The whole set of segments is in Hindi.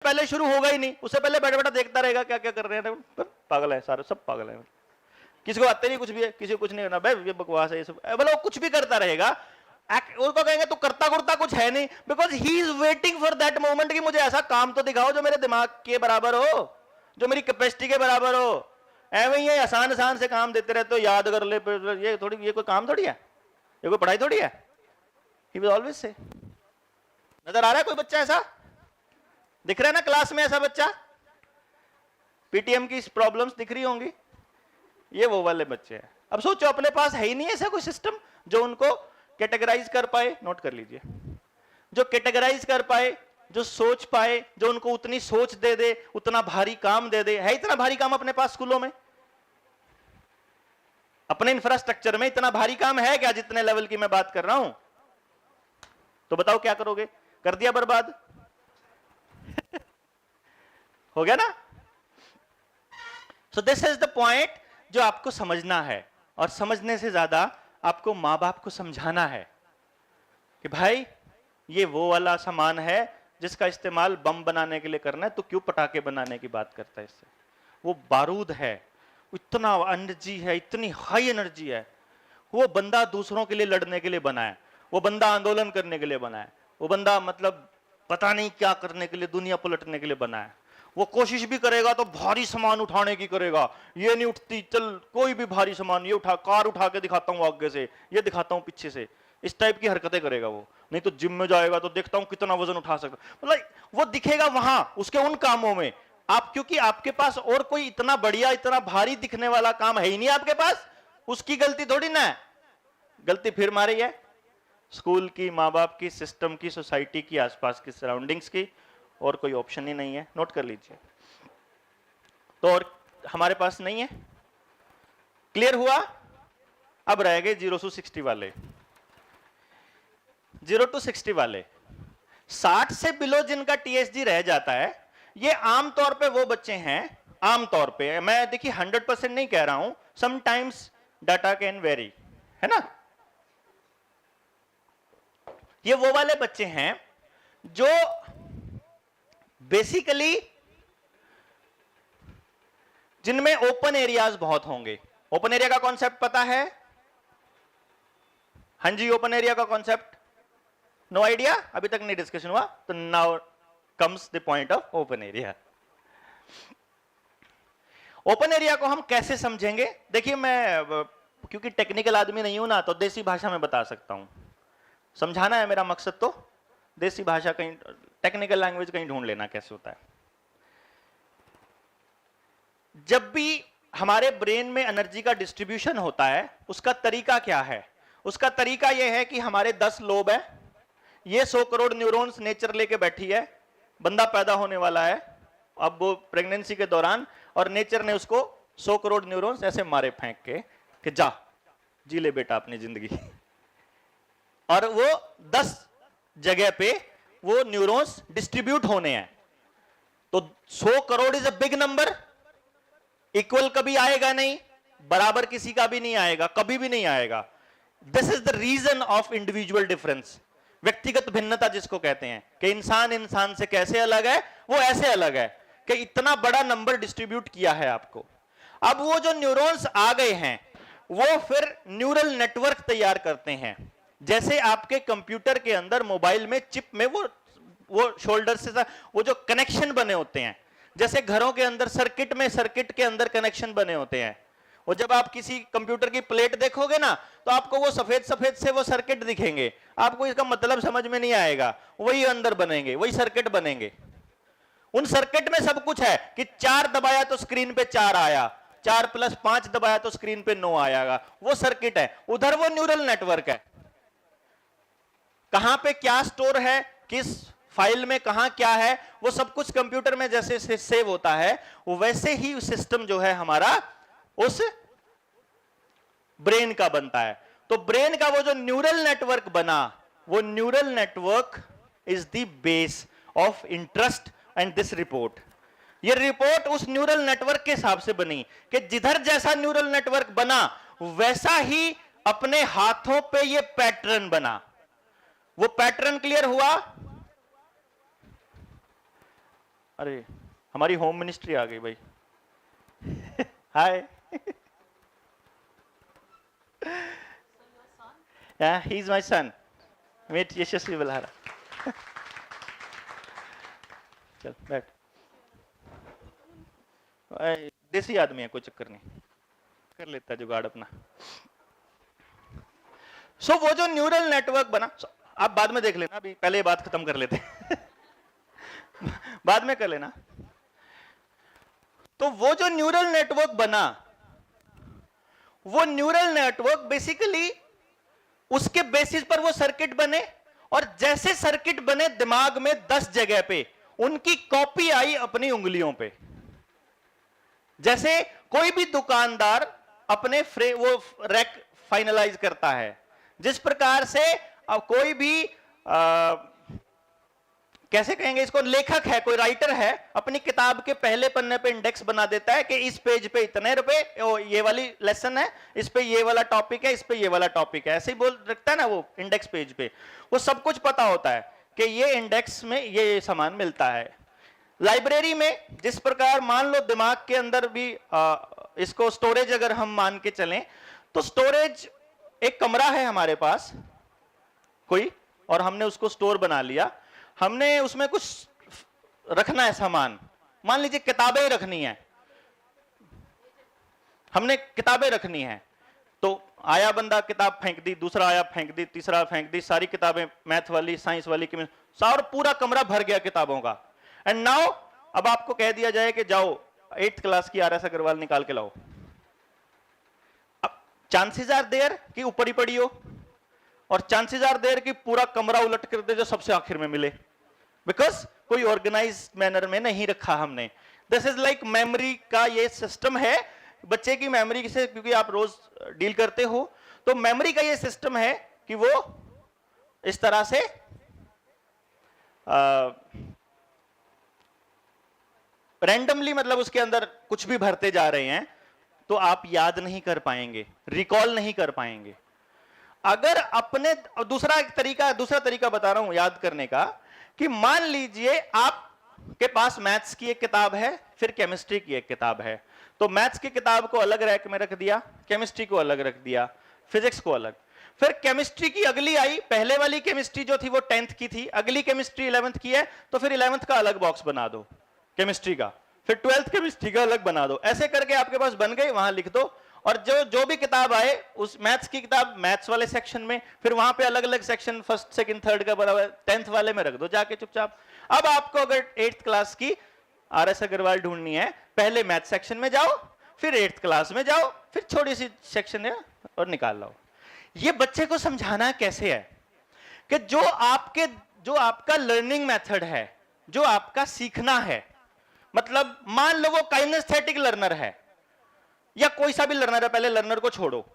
पहले शुरू होगा ही नहीं, उससे पहले बैठा बैठा देखता रहेगा क्या क्या कर रहे हैं, पागल है सारे, सब पागल है, किसी को आते नहीं कुछ भी है, किसी को कुछ नहीं करना, भाई ये बकवास है ये सब, मतलब वो कुछ भी करता रहेगा, उसको कहेंगे तो करता करता कुछ है नहीं, because he is waiting for that moment कि मुझे ऐसा काम तो दिखाओ जो मेरे दिमाग के बराबर हो, जो मेरी कैपेसिटी के बराबर हो। ऐਵੇਂ ही आसान आसान से काम देते रहते हो, याद कर ले, ये थोड़ी, ये कोई काम थोड़ी है, ये कोई पढ़ाई थोड़ी है। He will always say, नजर आ रहा है कोई बच्चा ऐसा दिख रहा है ना क्लास में, ऐसा बच्चा, पीटीएम की प्रॉब्लम्स दिख रही होंगी, ये वो वाले बच्चे हैं। अब सोचो अपने पास है ही नहीं ऐसा कोई सिस्टम जो उनको कैटेगराइज कर पाए, नोट कर लीजिए, जो कैटेगराइज कर पाए, जो सोच पाए, जो उनको उतनी सोच दे दे, उतना भारी काम दे दे। है इतना भारी काम अपने पास स्कूलों में, अपने इंफ्रास्ट्रक्चर में इतना भारी काम है क्या जितने लेवल की मैं बात कर रहा हूं? तो बताओ क्या करोगे? कर दिया बर्बाद हो गया ना। So this is the point जो आपको समझना है, और समझने से ज्यादा आपको मां बाप को समझाना है कि भाई ये वो वाला सामान है जिसका इस्तेमाल बम बनाने के लिए करना है, तो क्यों पटाखे बनाने की बात करता है इससे? वो बारूद है, इतना एनर्जी है, इतनी हाई एनर्जी है, वो बंदा दूसरों के लिए लड़ने के लिए बना है, वो बंदा आंदोलन करने के लिए बना है, वो बंदा मतलब पता नहीं क्या करने के लिए, दुनिया पलटने के लिए बना है। वो कोशिश भी करेगा तो भारी सामान उठाने की करेगा, ये नहीं उठती, चल कोई भी भारी सामान, ये उठा, कार उठा के दिखाता हूं आगे से, ये दिखाता हूं पीछे से, इस टाइप की हरकतें करेगा वो। नहीं तो जिम में जाएगा तो देखता हूं कितना वजन उठा सकता, मतलब वो दिखेगा वहां उसके उन कामों में। आप, क्योंकि आपके पास और कोई इतना बढ़िया, इतना भारी दिखने वाला काम है ही नहीं आपके पास, उसकी गलती थोड़ी ना है। गलती फिर मारी है स्कूल की, माँ बाप की, सिस्टम की, सोसाइटी की, आसपास की सराउंडिंग्स की, और कोई ऑप्शन ही नहीं है। नोट कर लीजिए। तो और हमारे पास नहीं है। क्लियर हुआ? अब रह गए 0 to 60 वाले। 0 to 60 वाले, 60 से बिलो जिनका टीएसजी रह जाता है, ये आमतौर पे वो बच्चे हैं, आमतौर पे, मैं देखिए 100% नहीं कह रहा हूं, समटाइम्स डाटा कैन वेरी, है ना। ये वो वाले बच्चे हैं जो बेसिकली जिनमें ओपन एरियाज बहुत होंगे। ओपन एरिया का कॉन्सेप्ट पता है? हाँ जी, ओपन एरिया का कॉन्सेप्ट नो आइडिया, अभी तक नहीं डिस्कशन हुआ, तो now comes the point of open area. Open area को हम कैसे समझेंगे? देखिए, मैं क्योंकि टेक्निकल आदमी नहीं हूं ना, तो देसी भाषा में बता सकता हूं। समझाना है मेरा मकसद, तो देसी भाषा कहीं, टेक्निकल लैंग्वेज कहीं ढूंढ लेना कैसे होता है। जब भी हमारे ब्रेन में एनर्जी का डिस्ट्रीब्यूशन होता है, उसका तरीका क्या है? उसका तरीका यह है कि हमारे 10 लोब है, ये 100 करोड़ न्यूरॉन्स नेचर लेके बैठी है, बंदा पैदा होने वाला है अब वो प्रेगनेंसी के दौरान, और नेचर ने उसको 100 करोड़ न्यूरॉन्स ऐसे मारे फेंक के कि जा जी ले बेटा अपनी जिंदगी, और वो 10 जगह पे वो न्यूरॉन्स डिस्ट्रीब्यूट होने हैं। तो 100 crore is a big number. Equal कभी आएगा नहीं, बराबर किसी का भी नहीं आएगा, कभी भी नहीं आएगा। This is the reason of individual difference, व्यक्तिगत भिन्नता जिसको कहते हैं, कि इंसान इंसान से कैसे अलग है, वो ऐसे अलग है कि इतना बड़ा नंबर डिस्ट्रीब्यूट किया है आपको। अब वो जो न्यूरॉन्स आ गए हैं, वो फिर न्यूरल नेटवर्क तैयार करते हैं। जैसे आपके कंप्यूटर के अंदर, मोबाइल में, चिप में वो शोल्डर से वो जो कनेक्शन बने होते हैं, जैसे घरों के अंदर सर्किट में, सर्किट के अंदर कनेक्शन बने होते हैं। और जब आप किसी कंप्यूटर की प्लेट देखोगे ना, तो आपको वो सफेद सफेद से वो सर्किट दिखेंगे, आपको इसका मतलब समझ में नहीं आएगा, वही अंदर बनेंगे, वही सर्किट बनेंगे। उन सर्किट में सब कुछ है कि 4 दबाया तो स्क्रीन पे 4 आया, 4 + 5 दबाया तो स्क्रीन पे 9 आएगा, वो सर्किट है। उधर वो न्यूरल नेटवर्क है, कहां पे क्या स्टोर है, किस फाइल में कहां क्या है, वो सब कुछ कंप्यूटर में जैसे सेव होता है, वैसे ही सिस्टम जो है हमारा उस ब्रेन का बनता है। तो ब्रेन का वो जो न्यूरल नेटवर्क बना, वो neural network is the base of interest and this report. ये रिपोर्ट उस न्यूरल नेटवर्क के हिसाब से बनी कि जिधर जैसा न्यूरल नेटवर्क बना, वैसा ही अपने हाथों पे ये पैटर्न बना। वो पैटर्न क्लियर हुआ? अरे हमारी होम मिनिस्ट्री आ गई भाई। हाय। Yeah, he's my son. Meet यशस्वी बलहारा। चल बैठ। देसी आदमी है, कोई चक्कर नहीं, कर लेता जुगाड़ अपना। सो वो जो न्यूरल नेटवर्क बना, आप बाद में देख लेना, अभी पहले ये बात खत्म कर लेते हैं। बाद में कर लेना। तो वो जो न्यूरल नेटवर्क बना, वो न्यूरल नेटवर्क बेसिकली उसके बेसिस पर वो सर्किट बने, और जैसे सर्किट बने दिमाग में 10 जगह पे उनकी कॉपी आई अपनी उंगलियों पे। जैसे कोई भी दुकानदार अपने वो रैक फाइनलाइज करता है, जिस प्रकार से अब कोई भी कैसे कहेंगे इसको, लेखक है, कोई राइटर है, अपनी किताब के पहले पन्ने पे इंडेक्स बना देता है कि इस पेज पे इतने रुपए, ये वाली लेसन है, इस पे ये वाला टॉपिक है, इस पे ये वाला टॉपिक है, ऐसे ही बोल रखता है ना वो इंडेक्स पेज पे। वो सब कुछ पता होता है कि ये इंडेक्स में ये सामान मिलता है। लाइब्रेरी में जिस प्रकार मान लो दिमाग के अंदर भी इसको स्टोरेज अगर हम मान के चलें, तो स्टोरेज एक कमरा है हमारे पास कोई, और हमने उसको स्टोर बना लिया, हमने उसमें कुछ रखना है सामान, मान लीजिए किताबें रखनी है, हमने किताबें रखनी है, तो आया बंदा किताब फेंक दी, दूसरा आया फेंक दी, तीसरा फेंक दी, सारी किताबें मैथ वाली, साइंस वाली, सारा पूरा कमरा भर गया किताबों का। एंड नाउ अब आपको कह दिया जाए कि जाओ 8th क्लास की RS अग्रवाल निकाल के लाओ। अब चांसेस आर देयर कि ऊपर ही पड़ी हो, और चांसेस आर देयर कि पूरा कमरा उलट कर दे जो सबसे आखिर में मिले, बिकॉज कोई ऑर्गेनाइज मैनर में नहीं रखा हमने। दिस इज लाइक मेमोरी का ये सिस्टम है, बच्चे की मेमोरी से क्योंकि आप रोज डील करते हो, तो मेमोरी का ये सिस्टम है कि वो इस तरह से रैंडमली, मतलब उसके अंदर कुछ भी भरते जा रहे हैं, तो आप याद नहीं कर पाएंगे, रिकॉल नहीं कर पाएंगे। अगर अपने दूसरा तरीका बता रहा हूं याद करने का, कि मान लीजिए आपके पास मैथ्स की एक किताब है, फिर केमिस्ट्री की एक किताब है, तो मैथ्स की किताब को अलग रैक में रख दिया, केमिस्ट्री को अलग रख दिया, फिजिक्स को अलग। फिर केमिस्ट्री की अगली आई, पहले वाली केमिस्ट्री जो थी वो 10th की थी, अगली केमिस्ट्री 11th की है, तो फिर 11th का अलग बॉक्स बना दो केमिस्ट्री का, फिर 12th केमिस्ट्री का अलग बना दो। ऐसे करके आपके पास बन गई, वहां लिख दो, और जो भी किताब आए उस मैथ्स की किताब मैथ्स वाले सेक्शन में, फिर वहां पे अलग अलग सेक्शन 1st, 2nd, 3rd का बना हुआ 10th वाले में रख दो जाके चुपचाप। अब आपको अगर 8th क्लास की RS अग्रवाल ढूंढनी है, पहले मैथ सेक्शन में जाओ, फिर 8th क्लास में जाओ, फिर छोटी सी सेक्शन है और निकाल लो। ये बच्चे को समझाना कैसे है कि जो आपका लर्निंग मेथड है, जो आपका सीखना है, मतलब मान लो वो काइनेस्थेटिक लर्नर है या कोई सा भी लर्नर है, पहले लर्नर को छोड़ो,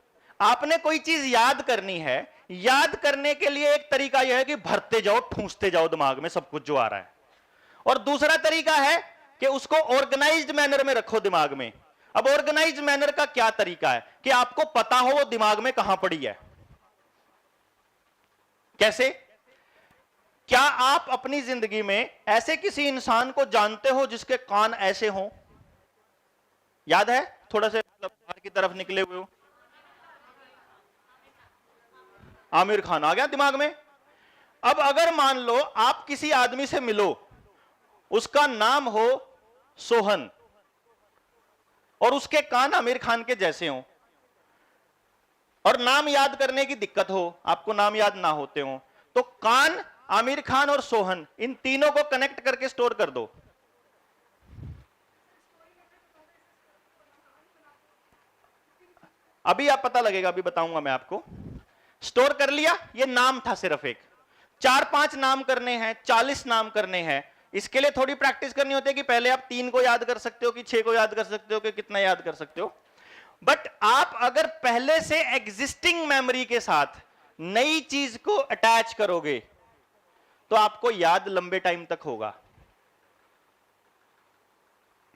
आपने कोई चीज याद करनी है, याद करने के लिए एक तरीका यह है कि भरते जाओ, ठूंसते जाओ दिमाग में सब कुछ जो आ रहा है, और दूसरा तरीका है कि उसको ऑर्गेनाइज्ड मैनर में रखो दिमाग में। अब ऑर्गेनाइज्ड मैनर का क्या तरीका है कि आपको पता हो वो दिमाग में कहां पड़ी है। कैसे? क्या आप अपनी जिंदगी में ऐसे किसी इंसान को जानते हो जिसके कान ऐसे हों? याद है? थोड़ा से बाहर की तरफ निकले हुए हो। आमिर खान आ गया दिमाग में। अब अगर मान लो आप किसी आदमी से मिलो, उसका नाम हो सोहन और उसके कान आमिर खान के जैसे हो, और नाम याद करने की दिक्कत हो, आपको नाम याद ना होते हो, तो कान आमिर खान और सोहन, इन तीनों को कनेक्ट करके स्टोर कर दो। अभी आप पता लगेगा, अभी बताऊंगा मैं आपको। स्टोर कर लिया, ये नाम था सिर्फ एक, 4-5 नाम करने हैं, 40 नाम करने हैं। इसके लिए थोड़ी प्रैक्टिस करनी होती है कि पहले आप 3 को याद कर सकते हो कि 6 को याद कर सकते हो कि कितना याद कर सकते हो। बट आप अगर पहले से एग्जिस्टिंग मेमोरी के साथ नई चीज को अटैच करोगे तो आपको याद लंबे टाइम तक होगा।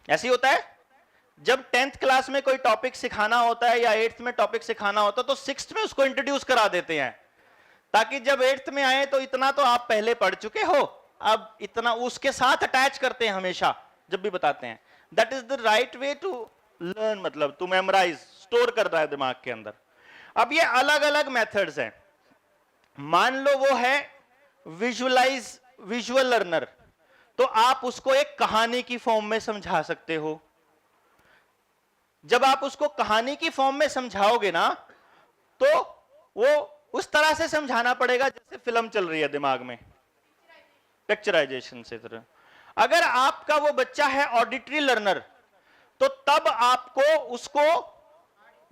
ऐसे ही होता है जब 10th क्लास में कोई टॉपिक सिखाना होता है या 8th में टॉपिक सिखाना होता है तो 6th में उसको इंट्रोड्यूस करा देते हैं, ताकि जब 8th में आए तो इतना तो आप पहले पढ़ चुके हो अब इतना उसके साथ अटैच करते हैं हमेशा जब भी बताते हैं। That is the right way to learn, मतलब टू मेमोराइज, स्टोर कर रहा है दिमाग के अंदर। अब ये अलग अलग मेथड्स हैं। मान लो वो है विजुअल लर्नर, तो आप उसको एक कहानी की फॉर्म में समझा सकते हो। जब आप उसको कहानी की फॉर्म में समझाओगे ना, तो वो उस तरह से समझाना पड़ेगा जैसे फिल्म चल रही है दिमाग में, पिक्चराइजेशन से तरह। अगर आपका वो बच्चा है ऑडिटरी लर्नर, तो तब आपको उसको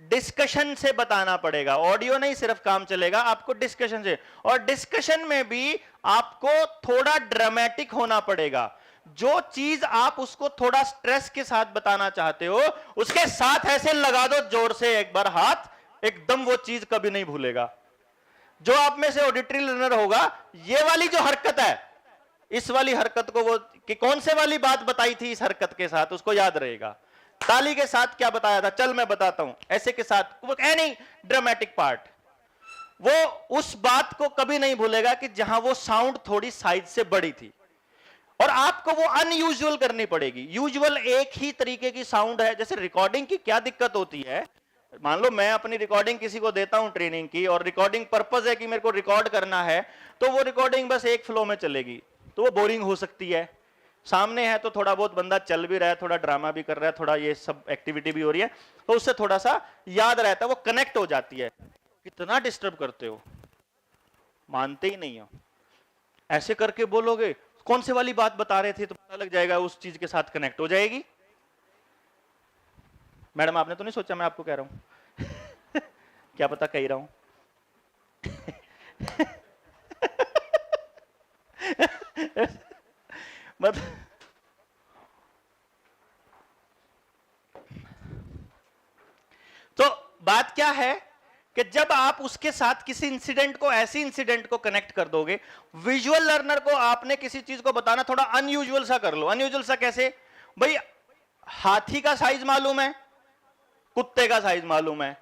डिस्कशन से बताना पड़ेगा। ऑडियो नहीं सिर्फ काम चलेगा, आपको डिस्कशन से, और डिस्कशन में भी आपको थोड़ा ड्रामेटिक होना पड़ेगा। जो चीज आप उसको थोड़ा स्ट्रेस के साथ बताना चाहते हो, उसके साथ ऐसे लगा दो जोर से एक बार हाथ, एकदम वो चीज कभी नहीं भूलेगा। जो आप में से ऑडिटरी लर्नर होगा, ये वाली जो हरकत है, इस वाली हरकत को वो कि कौन से वाली बात बताई थी इस हरकत के साथ, उसको याद रहेगा। ताली के साथ क्या बताया था, चल मैं बताता हूं, ऐसे के साथ एनी ड्रामेटिक पार्ट, वो उस बात को कभी नहीं भूलेगा कि जहां वो साउंड थोड़ी साइज से बड़ी थी। और आपको वो अनयूजुअल करनी पड़ेगी। यूजुअल एक ही तरीके की साउंड है। जैसे रिकॉर्डिंग की क्या दिक्कत होती है, मान लो मैं अपनी रिकॉर्डिंग किसी को देता हूं ट्रेनिंग की, और रिकॉर्डिंग पर्पस है कि मेरे को रिकॉर्ड करना है, तो वो रिकॉर्डिंग बस एक फ्लो में चलेगी, तो वो बोरिंग हो सकती है। सामने है तो थोड़ा बहुत बंदा चल भी रहा है, थोड़ा ड्रामा भी कर रहा है, थोड़ा ये सब एक्टिविटी भी हो रही है, तो उससे थोड़ा सा याद रहता है, वो कनेक्ट हो जाती है। कितना डिस्टर्ब करते हो, मानते ही नहीं हो। ऐसे करके बोलोगे कौन से वाली बात बता रहे थे, तो पता लग जाएगा, उस चीज के साथ कनेक्ट हो जाएगी। मैडम आपने तो नहीं सोचा मैं आपको कह रहा हूं क्या पता कह रहा हूं मतलब तो बात क्या है कि जब आप उसके साथ किसी इंसिडेंट को, ऐसी इंसिडेंट को कनेक्ट कर दोगे, विजुअल लर्नर को आपने किसी चीज को बताना थोड़ा अनयूजुअल सा कर लो। अनयूजुअल सा कैसे भाई, हाथी का साइज मालूम है, कुत्ते का साइज मालूम है,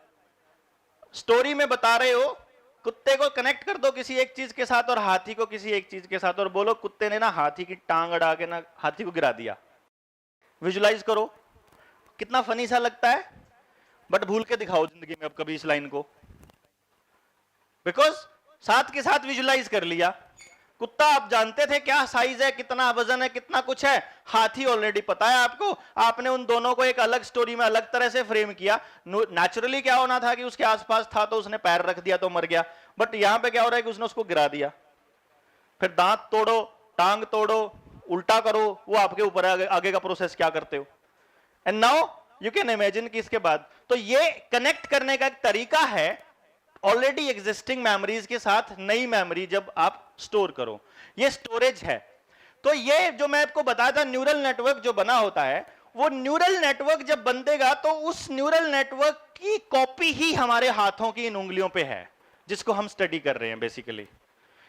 स्टोरी में बता रहे हो, कुत्ते को कनेक्ट कर दो किसी एक चीज के साथ और हाथी को किसी एक चीज के साथ, और बोलो कुत्ते ने ना हाथी की टांग अड़ा के ना हाथी को गिरा दिया। विजुलाइज करो, कितना फनी सा लगता है, बट भूल के दिखाओ जिंदगी में अब कभी इस लाइन को, बिकॉज साथ के साथ विजुलाइज कर लिया। कुत्ता आप जानते थे क्या साइज है, कितना वजन है, कितना कुछ है, हाथी ऑलरेडी पता है आपको, आपने उन दोनों को एक अलग स्टोरी में अलग तरह से फ्रेम किया। नेचुरली क्या होना था कि उसके आसपास था तो उसने पैर रख दिया तो मर गया, बट यहां पे क्या हो रहा है कि उसने उसको गिरा दिया। फिर दांत तोड़ो, टांग तोड़ो, उल्टा करो, वो आपके ऊपर है आगे का प्रोसेस क्या करते हो। And now you can imagine कि इसके बाद, तो ये कनेक्ट करने का एक तरीका है ऑलरेडी एग्जिस्टिंग मेमोरीज के साथ नई मेमोरी जब आप स्टोर करो, ये स्टोरेज है। तो ये जो मैं आपको बताया था न्यूरल नेटवर्क जो बना होता है, वो न्यूरल नेटवर्क जब बनेगा तो उस न्यूरल नेटवर्क की कॉपी ही हमारे हाथों की इन उंगलियों पे है, जिसको हम स्टडी कर रहे हैं बेसिकली।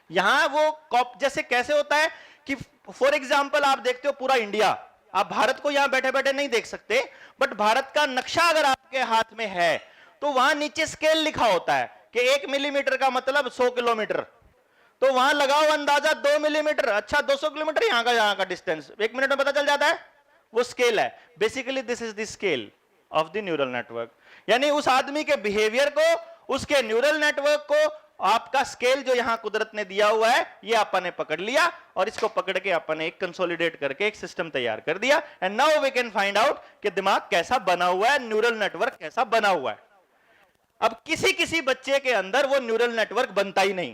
यहां वो जैसे कैसे होता है कि फॉर एग्जाम्पल आप देखते हो पूरा इंडिया, आप भारत को यहां बैठे बैठे नहीं देख सकते, बट भारत का नक्शा अगर आपके हाथ में है तो वहां नीचे स्केल लिखा होता है कि 1 मिलीमीटर का मतलब 100 किलोमीटर, तो वहां लगाओ अंदाजा 2 मिलीमीटर, अच्छा 200 किलोमीटर यहां का डिस्टेंस 1 मिनट में पता चल जाता है, वो स्केल है। Basically this is the scale of the neural network, यानी उस आदमी के बिहेवियर को, उसके न्यूरल नेटवर्क को आपका स्केल जो यहां कुदरत ने दिया हुआ है, ये अपन ने पकड़ लिया, और इसको पकड़ के अपन ने एक कंसोलिडेट करके एक सिस्टम तैयार कर दिया। And now we can find out कि दिमाग कैसा बना हुआ है, न्यूरल नेटवर्क कैसा बना हुआ है। अब किसी किसी बच्चे के अंदर वो न्यूरल नेटवर्क बनता ही नहीं।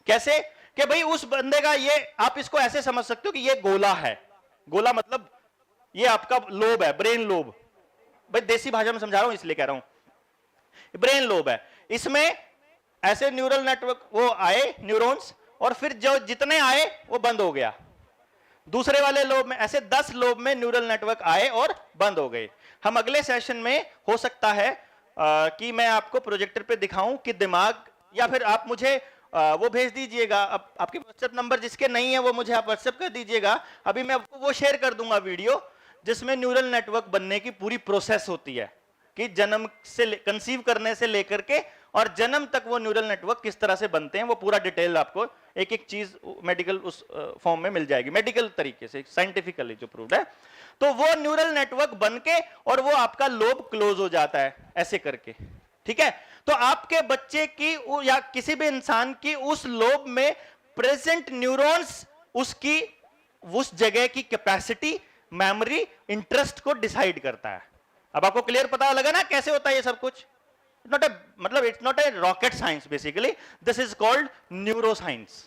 कैसे कि भाई उस बंदे का, ये आप इसको ऐसे समझ सकते हो कि ये गोला है, गोला मतलब ये आपका लोब है, ब्रेन लोब, भाई देसी भाषा में समझा रहा हूं इसलिए कह रहा हूं, ब्रेन लोब है, इसमें ऐसे न्यूरल नेटवर्क वो आए न्यूरॉन्स, और फिर जो जितने आए वो बंद हो गया। दूसरे वाले लोब में ऐसे 10 लोब में न्यूरल नेटवर्क आए और बंद हो गए। हम अगले सेशन में हो सकता है कि मैं आपको प्रोजेक्टर पे दिखाऊं कि दिमाग, या फिर आप मुझे वो भेज दीजिएगा, आपके व्हाट्सएप नंबर जिसके नहीं है वो मुझे आप व्हाट्सएप कर दीजिएगा, अभी मैं आपको वो शेयर कर दूंगा वीडियो जिसमें न्यूरल नेटवर्क बनने की पूरी प्रोसेस होती है। कि जन्म से कंसीव करने से लेकर के और जन्म तक वो न्यूरल नेटवर्क किस तरह से बनते हैं, वो पूरा डिटेल आपको एक एक चीज मेडिकल उस फॉर्म में मिल जाएगी, मेडिकल तरीके से, साइंटिफिकली जो प्रूव्ड है। तो वो न्यूरल नेटवर्क बन के और वो आपका लोब क्लोज हो जाता है ऐसे करके, ठीक है। तो आपके बच्चे की या किसी भी इंसान की उस लोब में प्रेजेंट न्यूरॉन्स उसकी उस जगह की कैपेसिटी, मेमोरी, इंटरेस्ट को डिसाइड करता है। अब आपको क्लियर पता लगा ना कैसे होता है ये सब कुछ? नॉट ए मतलब it's not a rocket science, basically this is called neuroscience.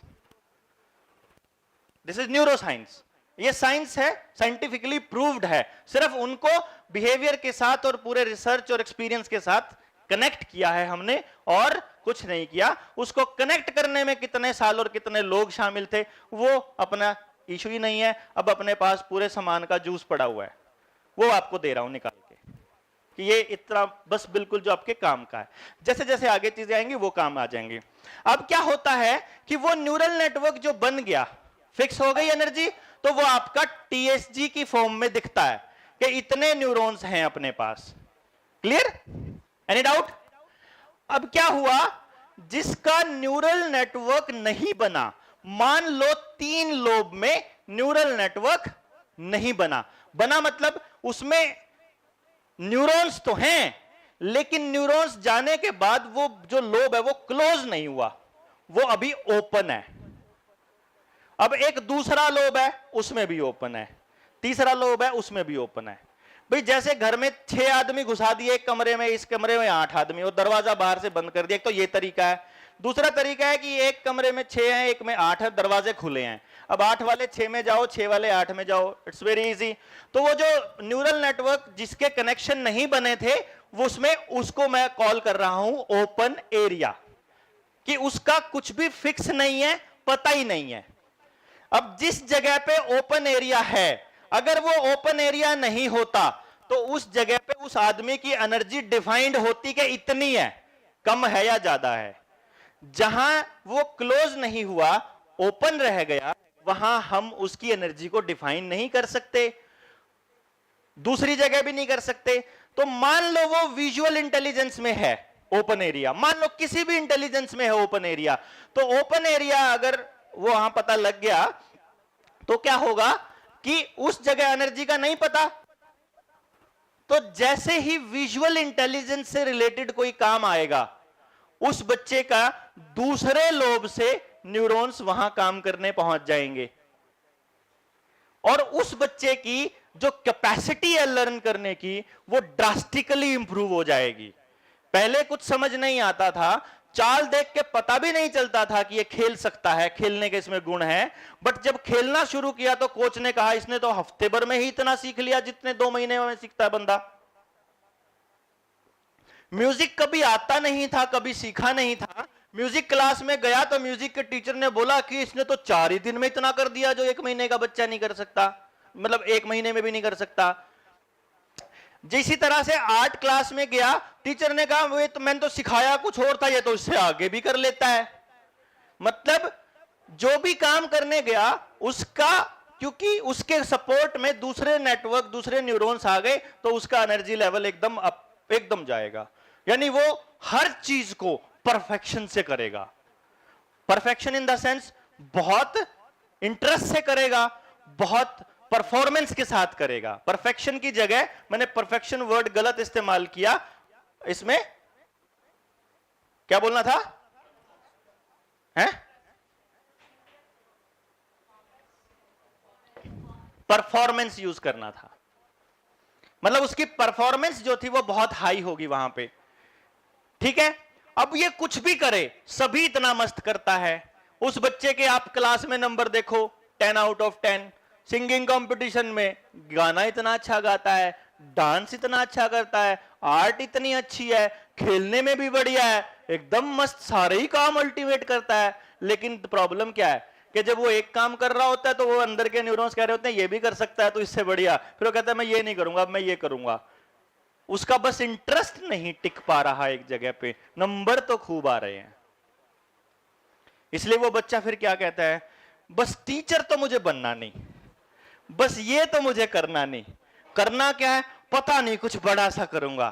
This is neuroscience. ये साइंस है, साइंटिफिकली प्रूव्ड है। सिर्फ उनको बिहेवियर के साथ और पूरे रिसर्च और एक्सपीरियंस के साथ कनेक्ट किया है हमने और कुछ नहीं किया। उसको कनेक्ट करने में कितने साल और कितने लोग शामिल थे वो अपना इशू ही नहीं है। अब अपने पास पूरे सामान का जूस पड़ा हुआ है, वो आपको दे रहा हूं निकाल के कि ये इतना बस बिल्कुल जो आपके काम का है। जैसे जैसे आगे चीजें आएंगी वो काम आ जाएंगी। अब क्या होता है कि वो न्यूरल नेटवर्क जो बन गया, फिक्स हो गई एनर्जी, तो वो आपका टीएसजी की फॉर्म में दिखता है कि इतने न्यूरॉन्स हैं अपने पास। क्लियर? Any doubt? अब क्या हुआ, जिसका न्यूरल नेटवर्क नहीं बना, मान लो 3 लोब में न्यूरल नेटवर्क नहीं बना। बना मतलब उसमें न्यूरॉन्स तो हैं, लेकिन न्यूरॉन्स जाने के बाद वो जो लोब है वो क्लोज नहीं हुआ, वो अभी ओपन है। अब एक दूसरा लोब है उसमें भी ओपन है, तीसरा लोब है उसमें भी ओपन है। भाई जैसे घर में 6 आदमी घुसा दिए एक कमरे में, इस कमरे में 8 आदमी, और दरवाजा बाहर से बंद कर दिया। एक तो ये तरीका है। दूसरा तरीका है कि एक कमरे में 6 हैं, एक में 8 है, दरवाजे खुले हैं। अब 8 वाले 6 में जाओ, 6 वाले 8 में जाओ, इट्स वेरी इजी। तो वो जो न्यूरल नेटवर्क जिसके कनेक्शन नहीं बने थे वो उसमें, उसको मैं कॉल कर रहा हूं ओपन एरिया, कि उसका कुछ भी फिक्स नहीं है, पता ही नहीं है। अब जिस जगह पे ओपन एरिया है, अगर वो ओपन एरिया नहीं होता तो उस जगह पे उस आदमी की एनर्जी डिफाइंड होती कि इतनी है, कम है या ज्यादा है। जहां वो क्लोज नहीं हुआ, ओपन रह गया, वहां हम उसकी एनर्जी को डिफाइन नहीं कर सकते, दूसरी जगह भी नहीं कर सकते। तो मान लो वो विजुअल इंटेलिजेंस में है ओपन एरिया, मान लो किसी भी इंटेलिजेंस में है ओपन एरिया, तो ओपन एरिया अगर वो वहां पता लग गया तो क्या होगा कि उस जगह एनर्जी का नहीं पता, तो जैसे ही विजुअल इंटेलिजेंस से रिलेटेड कोई काम आएगा, उस बच्चे का दूसरे लोब से न्यूरॉन्स वहां काम करने पहुंच जाएंगे और उस बच्चे की जो कैपेसिटी है लर्न करने की वो ड्रास्टिकली इंप्रूव हो जाएगी। पहले कुछ समझ नहीं आता था, चाल देख के पता भी नहीं चलता था कि ये खेल सकता है, खेलने के इसमें गुण है। बट जब खेलना शुरू किया तो कोच ने कहा इसने तो हफ्ते भर में ही इतना सीख लिया जितने 2 महीने में सीखता है बंदा। म्यूजिक कभी आता नहीं था, कभी सीखा नहीं था, म्यूजिक क्लास में गया तो म्यूजिक के टीचर ने बोला कि इसने तो 4 ही दिन में इतना कर दिया जो 1 महीने का बच्चा नहीं कर सकता, मतलब 1 महीने में भी नहीं कर सकता। जिसी तरह से आर्ट क्लास में गया, टीचर ने कहा वे तो मैंने तो सिखाया कुछ और था, ये तो इससे आगे भी कर लेता है। मतलब जो भी काम करने गया उसका, क्योंकि उसके सपोर्ट में दूसरे नेटवर्क, दूसरे न्यूरॉन्स आ गए, तो उसका एनर्जी लेवल एकदम अप, एकदम जाएगा। यानी वो हर चीज को परफेक्शन से करेगा। परफेक्शन इन द सेंस बहुत इंटरेस्ट से करेगा, बहुत परफॉर्मेंस के साथ करेगा। परफेक्शन की जगह मैंने परफेक्शन वर्ड गलत इस्तेमाल किया, इसमें क्या बोलना था? हैं? परफॉर्मेंस यूज करना था। मतलब उसकी परफॉर्मेंस जो थी वो बहुत हाई होगी वहां पे, ठीक है। अब ये कुछ भी करे, सभी इतना मस्त करता है। उस बच्चे के आप क्लास में नंबर देखो 10 आउट ऑफ 10, सिंगिंग कंपटीशन में गाना इतना अच्छा गाता है, डांस इतना अच्छा करता है, आर्ट इतनी अच्छी है, खेलने में भी बढ़िया है, एकदम मस्त, सारे ही काम अल्टीमेट करता है। लेकिन प्रॉब्लम क्या है कि जब वो एक काम कर रहा होता है तो वो अंदर के न्यूरॉन्स कह रहे होते हैं ये भी कर सकता है तो इससे बढ़िया, फिर वो कहता है मैं ये नहीं करूंगा, अब मैं ये करूंगा। उसका बस इंटरेस्ट नहीं टिक पा रहा एक जगह पे, नंबर तो खूब आ रहे हैं। इसलिए वो बच्चा फिर क्या कहता है, बस टीचर तो मुझे बनना नहीं, बस ये तो मुझे करना नहीं। करना क्या है पता नहीं, कुछ बड़ा सा करूंगा,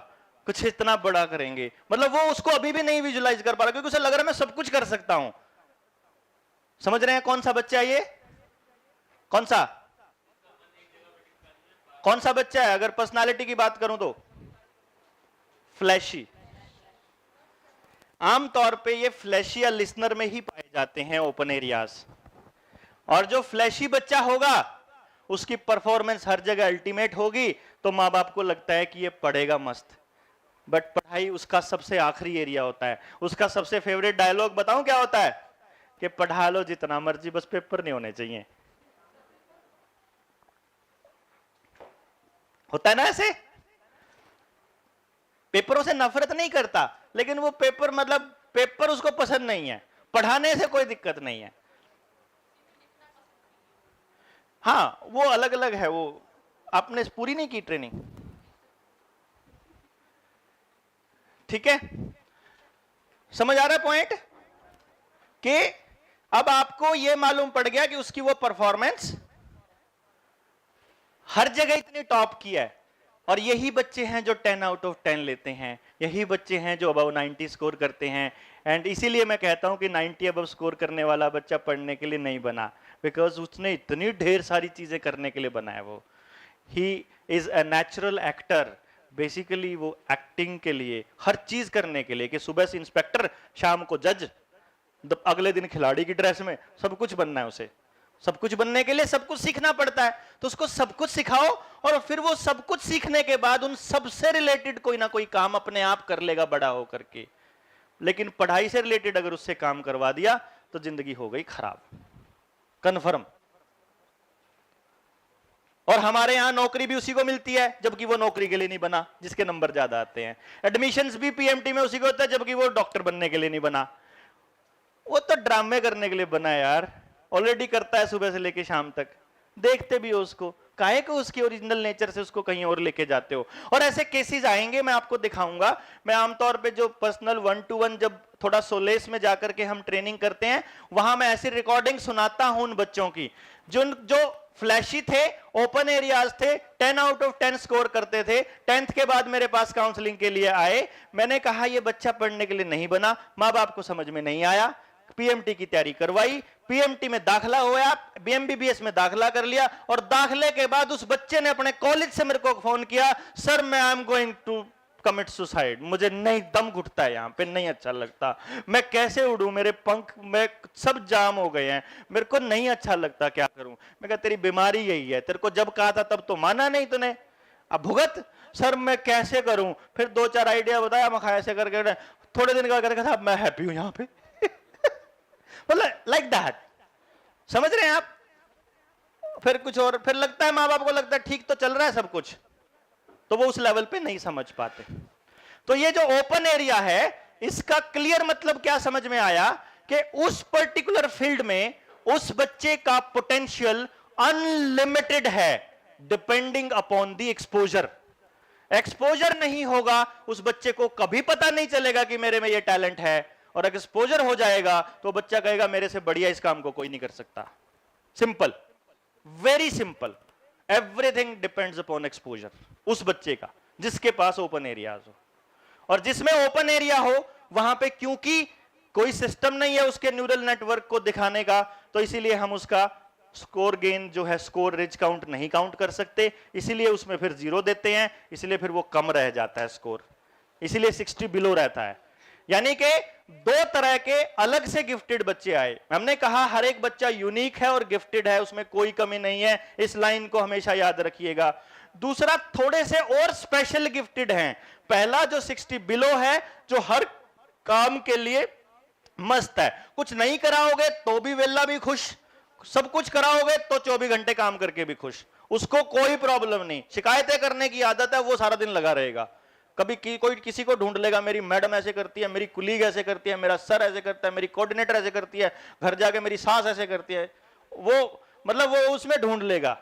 कुछ इतना बड़ा करेंगे, मतलब वो उसको अभी भी नहीं विजुलाइज कर पा रहा, क्योंकि उसे लग रहा है मैं सब कुछ कर सकता हूं। समझ रहे हैं कौन सा बच्चा है ये? कौन सा बच्चा है? अगर पर्सनालिटी की बात करूं तो फ्लैशी। आमतौर पे ये फ्लैशी या लिसनर में ही पाए जाते हैं ओपन एरियाज। और जो फ्लैशी बच्चा होगा उसकी परफॉर्मेंस हर जगह अल्टीमेट होगी, तो मां बाप को लगता है कि ये पढ़ेगा मस्त, बट पढ़ाई उसका सबसे आखिरी एरिया होता है। उसका सबसे फेवरेट डायलॉग बताऊं क्या होता है? कि पढ़ा लो जितना मर्जी, बस पेपर नहीं होने चाहिए। होता है ना ऐसे? पेपरों से नफरत नहीं करता, लेकिन वो पेपर मतलब पेपर उसको पसंद नहीं है, पढ़ाने से कोई दिक्कत नहीं है। हाँ, वो अलग अलग है, वो आपने पूरी नहीं की ट्रेनिंग, ठीक है? समझ आ रहा है पॉइंट? कि अब आपको यह मालूम पड़ गया कि उसकी वो परफॉर्मेंस हर जगह इतनी टॉप की है। और यही बच्चे हैं जो 10 आउट ऑफ 10 लेते हैं, यही बच्चे हैं जो अबव 90 स्कोर करते हैं। एंड इसीलिए मैं कहता हूं कि 90 अबव स्कोर करने वाला बच्चा पढ़ने के लिए नहीं बना, बिकॉज उसने इतनी ढेर सारी चीजें करने के लिए बना है। वो he is a natural actor, basically वो एक्टिंग के लिए, हर चीज करने के लिए, कि सुबह से इंस्पेक्टर, शाम को जज, अगले दिन खिलाड़ी की ड्रेस में, सब कुछ बनना है उसे। सब कुछ बनने के लिए सब कुछ सीखना पड़ता है, तो उसको सब कुछ सिखाओ, और फिर वो सब कुछ सीखने के बाद उन सब से रिलेटेड कोई ना कोई काम अपने आप कर लेगा बड़ा होकर के। लेकिन पढ़ाई से रिलेटेड अगर उससे काम करवा दिया तो जिंदगी हो गई खराब, कन्फर्म। और हमारे यहां नौकरी भी उसी को मिलती है, जबकि वो नौकरी के लिए नहीं बना, जिसके नंबर ज्यादा आते हैं। एडमिशंस भी पीएमटी में उसी को होता है, जबकि वो डॉक्टर बनने के लिए नहीं बना। वो तो ड्रामे करने के लिए बना है यार, ऑलरेडी करता है सुबह से लेके शाम तक, देखते भी हो उसको, काहे को उसकी ओरिजिनल नेचर से उसको कहीं और लेके जाते हो। और ऐसे केसेस आएंगे, मैं आपको दिखाऊंगा। मैं आमतौर पे जो पर्सनल 1-to-1 जब थोड़ा सोलेस में जाकर के हम ट्रेनिंग करते हैं, वहां मैं ऐसी रिकॉर्डिंग सुनाता हूं उन बच्चों की जो फ्लैशी थे, ओपन एरियाज थे, 10 आउट ऑफ 10 स्कोर करते थे, 10th के बाद मेरे पास काउंसलिंग के लिए आए। मैंने कहा ये बच्चा पढ़ने के लिए नहीं बना, माँ बाप को समझ में नहीं आया, पीएमटी की तैयारी करवाई, पीएमटी में दाखला हुआ, बीएमबीबीएस में दाखला कर लिया, और दाखले के बाद उस बच्चे ने अपने कॉलेज से मेरे को फोन किया, सर मैं I am going to commit suicide, मुझे नहीं दम घुटता है, यहां पे नहीं अच्छा लगता, मैं कैसे उड़ूं, मेरे पंख में सब जाम हो गए हैं, मेरे को नहीं अच्छा लगता, क्या करूं। मैं कहा तेरी बीमारी यही है, तेरे को जब कहा था तब तो माना नहीं तूने, अब भुगत। सर मैं कैसे करूं? फिर 2-4 आइडिया बताया, मैं ऐसे करके, थोड़े दिन का करके था, मैं हैप्पी हूं यहां पे। मतलब लाइक दैट, समझ रहे हैं आप? फिर कुछ और, फिर लगता है मां बाप को लगता है ठीक तो चल रहा है सब कुछ, तो वो उस लेवल पे नहीं समझ पाते। तो ये जो ओपन एरिया है, इसका क्लियर मतलब क्या समझ में आया? कि उस पर्टिकुलर फील्ड में उस बच्चे का पोटेंशियल अनलिमिटेड है, depending upon the exposure. Exposure नहीं होगा, उस बच्चे को कभी पता नहीं चलेगा कि मेरे में ये टैलेंट है, और अगर एक्सपोजर हो जाएगा तो बच्चा कहेगा मेरे से बढ़िया इस काम को कोई नहीं कर सकता। Simple, very simple, everything depends upon exposure उस बच्चे का, जिसके पास ओपन एरियाज हो। और जिसमें ओपन एरिया हो वहां पे क्योंकि कोई सिस्टम नहीं है उसके न्यूरल नेटवर्क को दिखाने का, तो इसीलिए हम उसका स्कोर गेन जो है, स्कोर रिज काउंट नहीं काउंट कर सकते, इसीलिए उसमें फिर 0 देते हैं, इसलिए फिर वो कम रह जाता है स्कोर, इसीलिए 60 बिलो रहता है। यानी कि 2 तरह के अलग से गिफ्टेड बच्चे आए। हमने कहा हर एक बच्चा यूनिक है और गिफ्टेड है, उसमें कोई कमी नहीं है, इस लाइन को हमेशा याद रखिएगा। दूसरा, थोड़े से और स्पेशल गिफ्टेड हैं। पहला जो 60 बिलो है, जो हर काम के लिए मस्त है, कुछ नहीं कराओगे तो भी वेला भी खुश, सब कुछ कराओगे तो 24 घंटे काम करके भी खुश, उसको कोई प्रॉब्लम नहीं, शिकायतें करने की आदत है, वो सारा दिन लगा रहेगा। कभी कोई किसी को ढूंढ लेगा, मेरी मैडम ऐसे करती है, मेरी कुलीग ऐसे करती है, मेरा सर ऐसे करता है, मेरी कोऑर्डिनेटर ऐसे करती है, घर जाके मेरी सास ऐसे करती है, वो मतलब वो उसमें ढूंढ लेगा।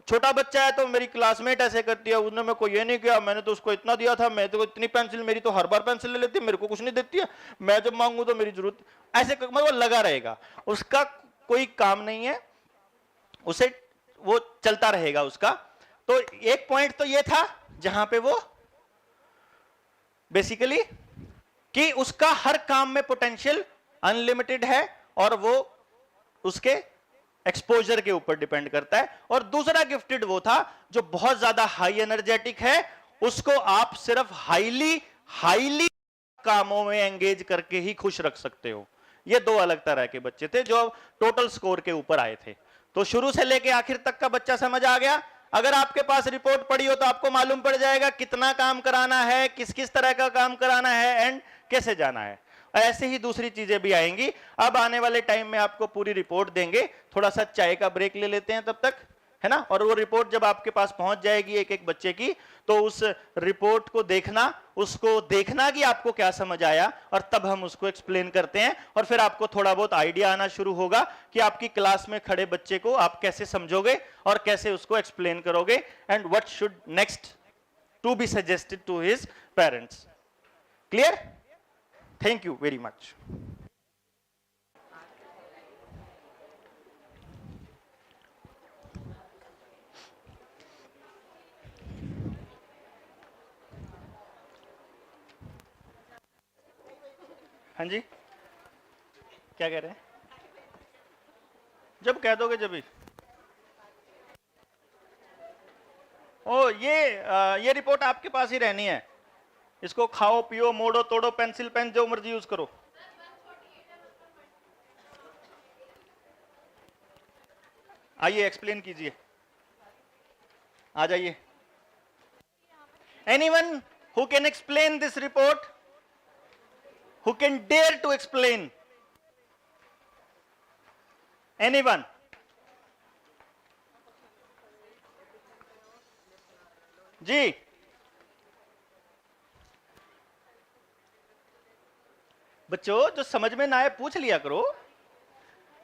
छोटा बच्चा है तो मेरी क्लासमेट ऐसे करती है, उसने मेरे को ये नहीं किया, मैंने तो उसको इतना दिया था, मैं तो इतनी पेंसिल, मेरी तो हर बार पेंसिल ले लेती है, मेरे को कुछ नहीं देती है, मैं जब मांगू तो मेरी जरूरत, ऐसे मतलब लगा रहेगा, उसका कोई काम नहीं है, उसे वो चलता रहेगा उसका। तो एक पॉइंट तो ये था जहां पे वो बेसिकली कि उसका हर काम में पोटेंशियल अनलिमिटेड है और वो उसके एक्सपोजर के ऊपर डिपेंड करता है। और दूसरा गिफ्टेड वो था जो बहुत ज्यादा हाई एनर्जेटिक है, उसको आप सिर्फ हाईली कामों में एंगेज करके ही खुश रख सकते हो। ये दो अलग तरह के बच्चे थे जो टोटल स्कोर के ऊपर आए थे। तो शुरू से लेके आखिर तक का बच्चा समझ आ गया। अगर आपके पास रिपोर्ट पड़ी हो तो आपको मालूम पड़ जाएगा कितना काम कराना है, किस किस तरह का काम कराना है एंड कैसे जाना है। ऐसे ही दूसरी चीजें भी आएंगी। अब आने वाले टाइम में आपको पूरी रिपोर्ट देंगे। थोड़ा सा चाय का ब्रेक ले लेते हैं तब तक, है ना। और वो रिपोर्ट जब आपके पास पहुंच जाएगी एक एक बच्चे की, तो उस रिपोर्ट को देखना, उसको देखना कि आपको क्या समझ आया, और तब हम उसको एक्सप्लेन करते हैं। और फिर आपको थोड़ा बहुत आइडिया आना शुरू होगा कि आपकी क्लास में खड़े बच्चे को आप कैसे समझोगे और कैसे उसको एक्सप्लेन करोगे, and what should next to be suggested to his parents. Clear? Thank you very much. हाँ जी, क्या कह रहे हैं? जब कह दोगे जब ही। ओ ये रिपोर्ट आपके पास ही रहनी है। इसको खाओ पियो मोड़ो तोड़ो, पेंसिल पेन जो मर्जी यूज करो। आइए एक्सप्लेन कीजिए, आ जाइए। Anyone who can explain this report? Who can dare to explain? Anyone? जी, बच्चों जो समझ में ना आए पूछ लिया करो,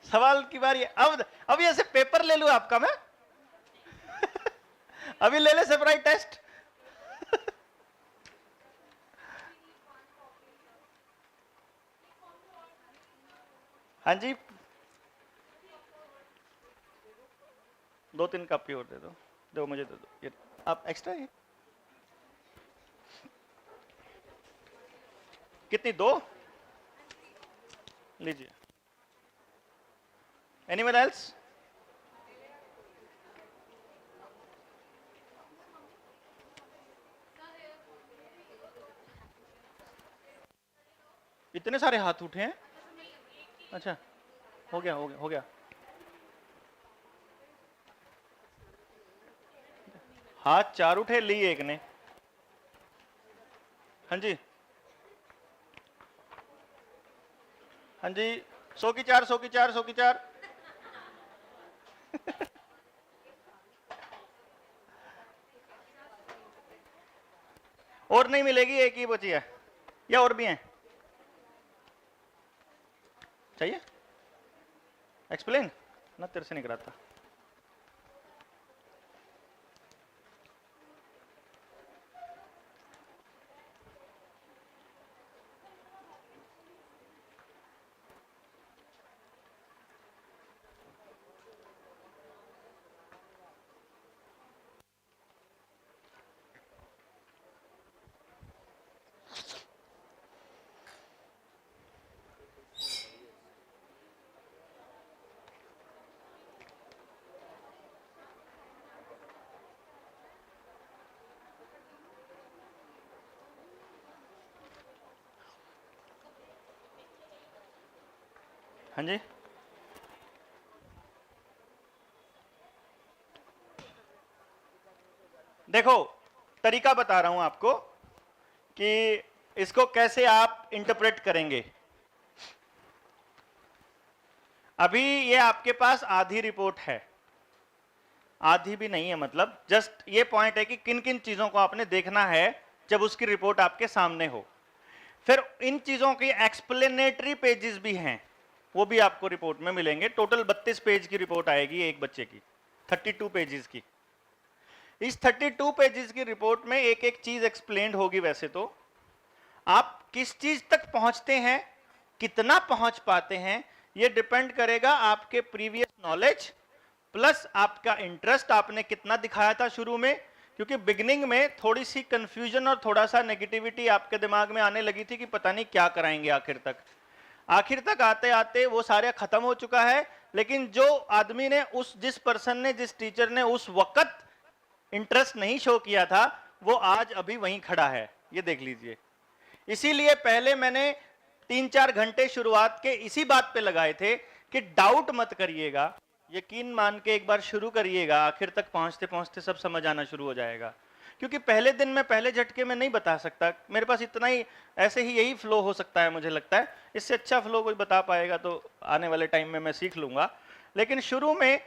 सवाल की बारी। अब ऐसे पेपर ले लूं आपका मैं? अभी ले ले सेपरेट टेस्ट। हाँ जी, 2-3 कॉपी और दे दो। दो मुझे दे दो, ये आप एक्स्ट्रा है। कितनी? 2 लीजिए। Anyone else? इतने सारे हाथ उठे हैं? अच्छा, हो गया हो गया हो गया। हाथ 4 उठे, ली एक ने। हाँ जी, हाँ जी, 100 की 4, 100 की 4, 100 की 4। और नहीं मिलेगी, एक ही बची है, या और भी हैं? चाहिए एक्सप्लेन ना? तेरे से नहीं कराता। हाँ जी, देखो तरीका बता रहा हूं आपको कि इसको कैसे आप इंटरप्रेट करेंगे। अभी ये आपके पास आधी रिपोर्ट है, आधी भी नहीं है, मतलब जस्ट ये पॉइंट है कि किन किन चीजों को आपने देखना है जब उसकी रिपोर्ट आपके सामने हो। फिर इन चीजों की एक्सप्लेनेटरी पेजेस भी हैं, वो भी आपको रिपोर्ट में मिलेंगे। टोटल 32 पेज की रिपोर्ट आएगी एक बच्चे की, 32 पेजेस की। इस 32 पेजेस की रिपोर्ट में एक एक चीज एक्सप्लेन्ड होगी। वैसे तो आप किस चीज तक पहुंचते हैं, कितना पहुंच पाते हैं, ये डिपेंड करेगा आपके प्रीवियस नॉलेज प्लस आपका इंटरेस्ट, आपने कितना दिखाया था शुरू में, क्योंकि बिगनिंग में थोड़ी सी कंफ्यूजन और थोड़ा सा नेगेटिविटी आपके दिमाग में आने लगी थी कि पता नहीं क्या कराएंगे आखिर तक आते आते वो सारे खत्म हो चुका है। लेकिन जो आदमी ने जिस पर्सन ने, जिस टीचर ने उस वक्त इंटरेस्ट नहीं शो किया था, वो आज अभी वहीं खड़ा है, ये देख लीजिए। इसीलिए पहले मैंने 3-4 घंटे शुरुआत के इसी बात पे लगाए थे कि डाउट मत करिएगा, यकीन मान के एक बार शुरू करिएगा, आखिर तक पहुंचते पहुंचते सब समझ आना शुरू हो जाएगा। क्योंकि पहले दिन में, पहले झटके में नहीं बता सकता, मेरे पास इतना ही, ऐसे ही यही फ्लो हो सकता है, मुझे लगता है। इससे अच्छा फ्लो कोई बता पाएगा तो आने वाले टाइम में मैं सीख लूंगा। लेकिन शुरू में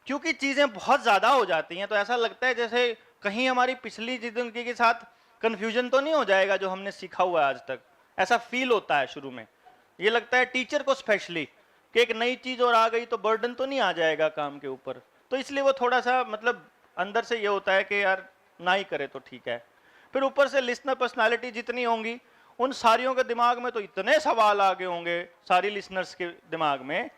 क्योंकि चीजें बहुत ज्यादा हो जाती हैं, तो ऐसा लगता है जैसे कहीं हमारी पिछली जिंदगी के साथ कंफ्यूजन तो नहीं हो जाएगा जो हमने सीखा हुआ है आज तक। ऐसा फील होता है शुरू में, ये लगता है टीचर को स्पेशली कि एक नई चीज और आ गई तो बर्डन तो नहीं आ जाएगा काम के ऊपर। तो इसलिए वो थोड़ा सा मतलब अंदर से ये होता है कि यार ना ही करे तो ठीक है। फिर ऊपर से लिसनर पर्सनालिटी जितनी होंगी, उन सारियों के दिमाग में तो इतने सवाल आ गए होंगे, सारी लिसनर्स के दिमाग में,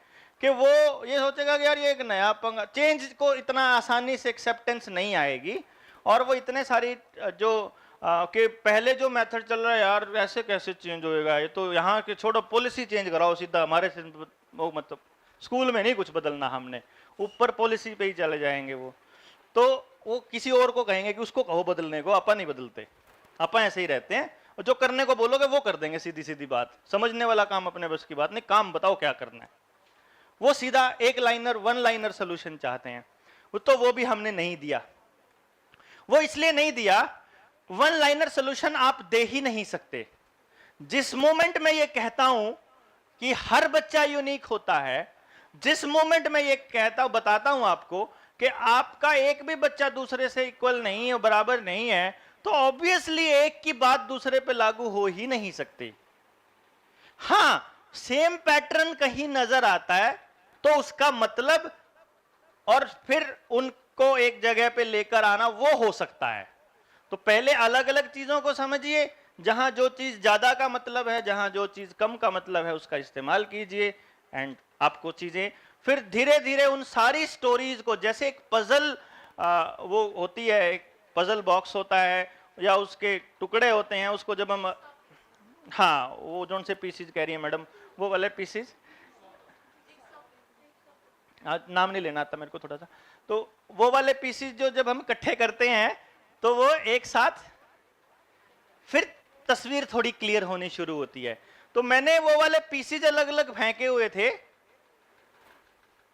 कि वो ये सोचेगा कि यार ये एक नया पंगा, चेंज को इतना आसानी से एक्सेप्टेंस नहीं आएगी। और वो इतने सारी जो कि पहले जो मेथड चल रहा है, यार ऐसे कैसे चेंज होएगा, ये तो यहाँ के छोड़ो, पॉलिसी चेंज कराओ सीधा, हमारे से वो मतलब स्कूल में नहीं कुछ बदलना, हमने ऊपर पॉलिसी पे ही चले जाएंगे। तो वो किसी और को कहेंगे कि उसको कहो बदलने को, अपन नहीं बदलते, अपन ऐसे ही रहते हैं, और जो करने को बोलोगे वो कर देंगे, सीधी सीधी बात, समझने वाला काम अपने बस की बात नहीं, काम बताओ क्या करना है। वो सीधा एक लाइनर, वन लाइनर सोल्यूशन चाहते हैं, तो वो भी हमने नहीं दिया। वो इसलिए नहीं दिया, वन लाइनर सोल्यूशन आप दे ही नहीं सकते। जिस मोमेंट में ये कहता हूं कि हर बच्चा यूनिक होता है, जिस मोमेंट में ये कहता हूं, बताता हूं आपको कि आपका एक भी बच्चा दूसरे से इक्वल नहीं है, बराबर नहीं है, तो ऑब्वियसली एक की बात दूसरे पे लागू हो ही नहीं सकती। हां, सेम पैटर्न कहीं नजर आता है तो उसका मतलब और फिर उनको एक जगह पे लेकर आना वो हो सकता है। तो पहले अलग अलग चीजों को समझिए, जहां जो चीज ज्यादा का मतलब है, जहां जो चीज कम का मतलब है, उसका इस्तेमाल कीजिए एंड आपको चीजें फिर धीरे धीरे उन सारी स्टोरीज को, जैसे एक पजल वो होती है, एक पजल बॉक्स होता है या उसके टुकड़े होते हैं, उसको जब हम, हाँ वो जो से पीसीज कह रही है मैडम, वो वाले पीसीज, नाम नहीं लेना आता मेरे को थोड़ा सा, तो वो वाले पीसीज जो जब हम इकट्ठे करते हैं तो वो एक साथ फिर तस्वीर थोड़ी क्लियर होनी शुरू होती है। तो मैंने वो वाले पीसीज अलग अलग फेंके हुए थे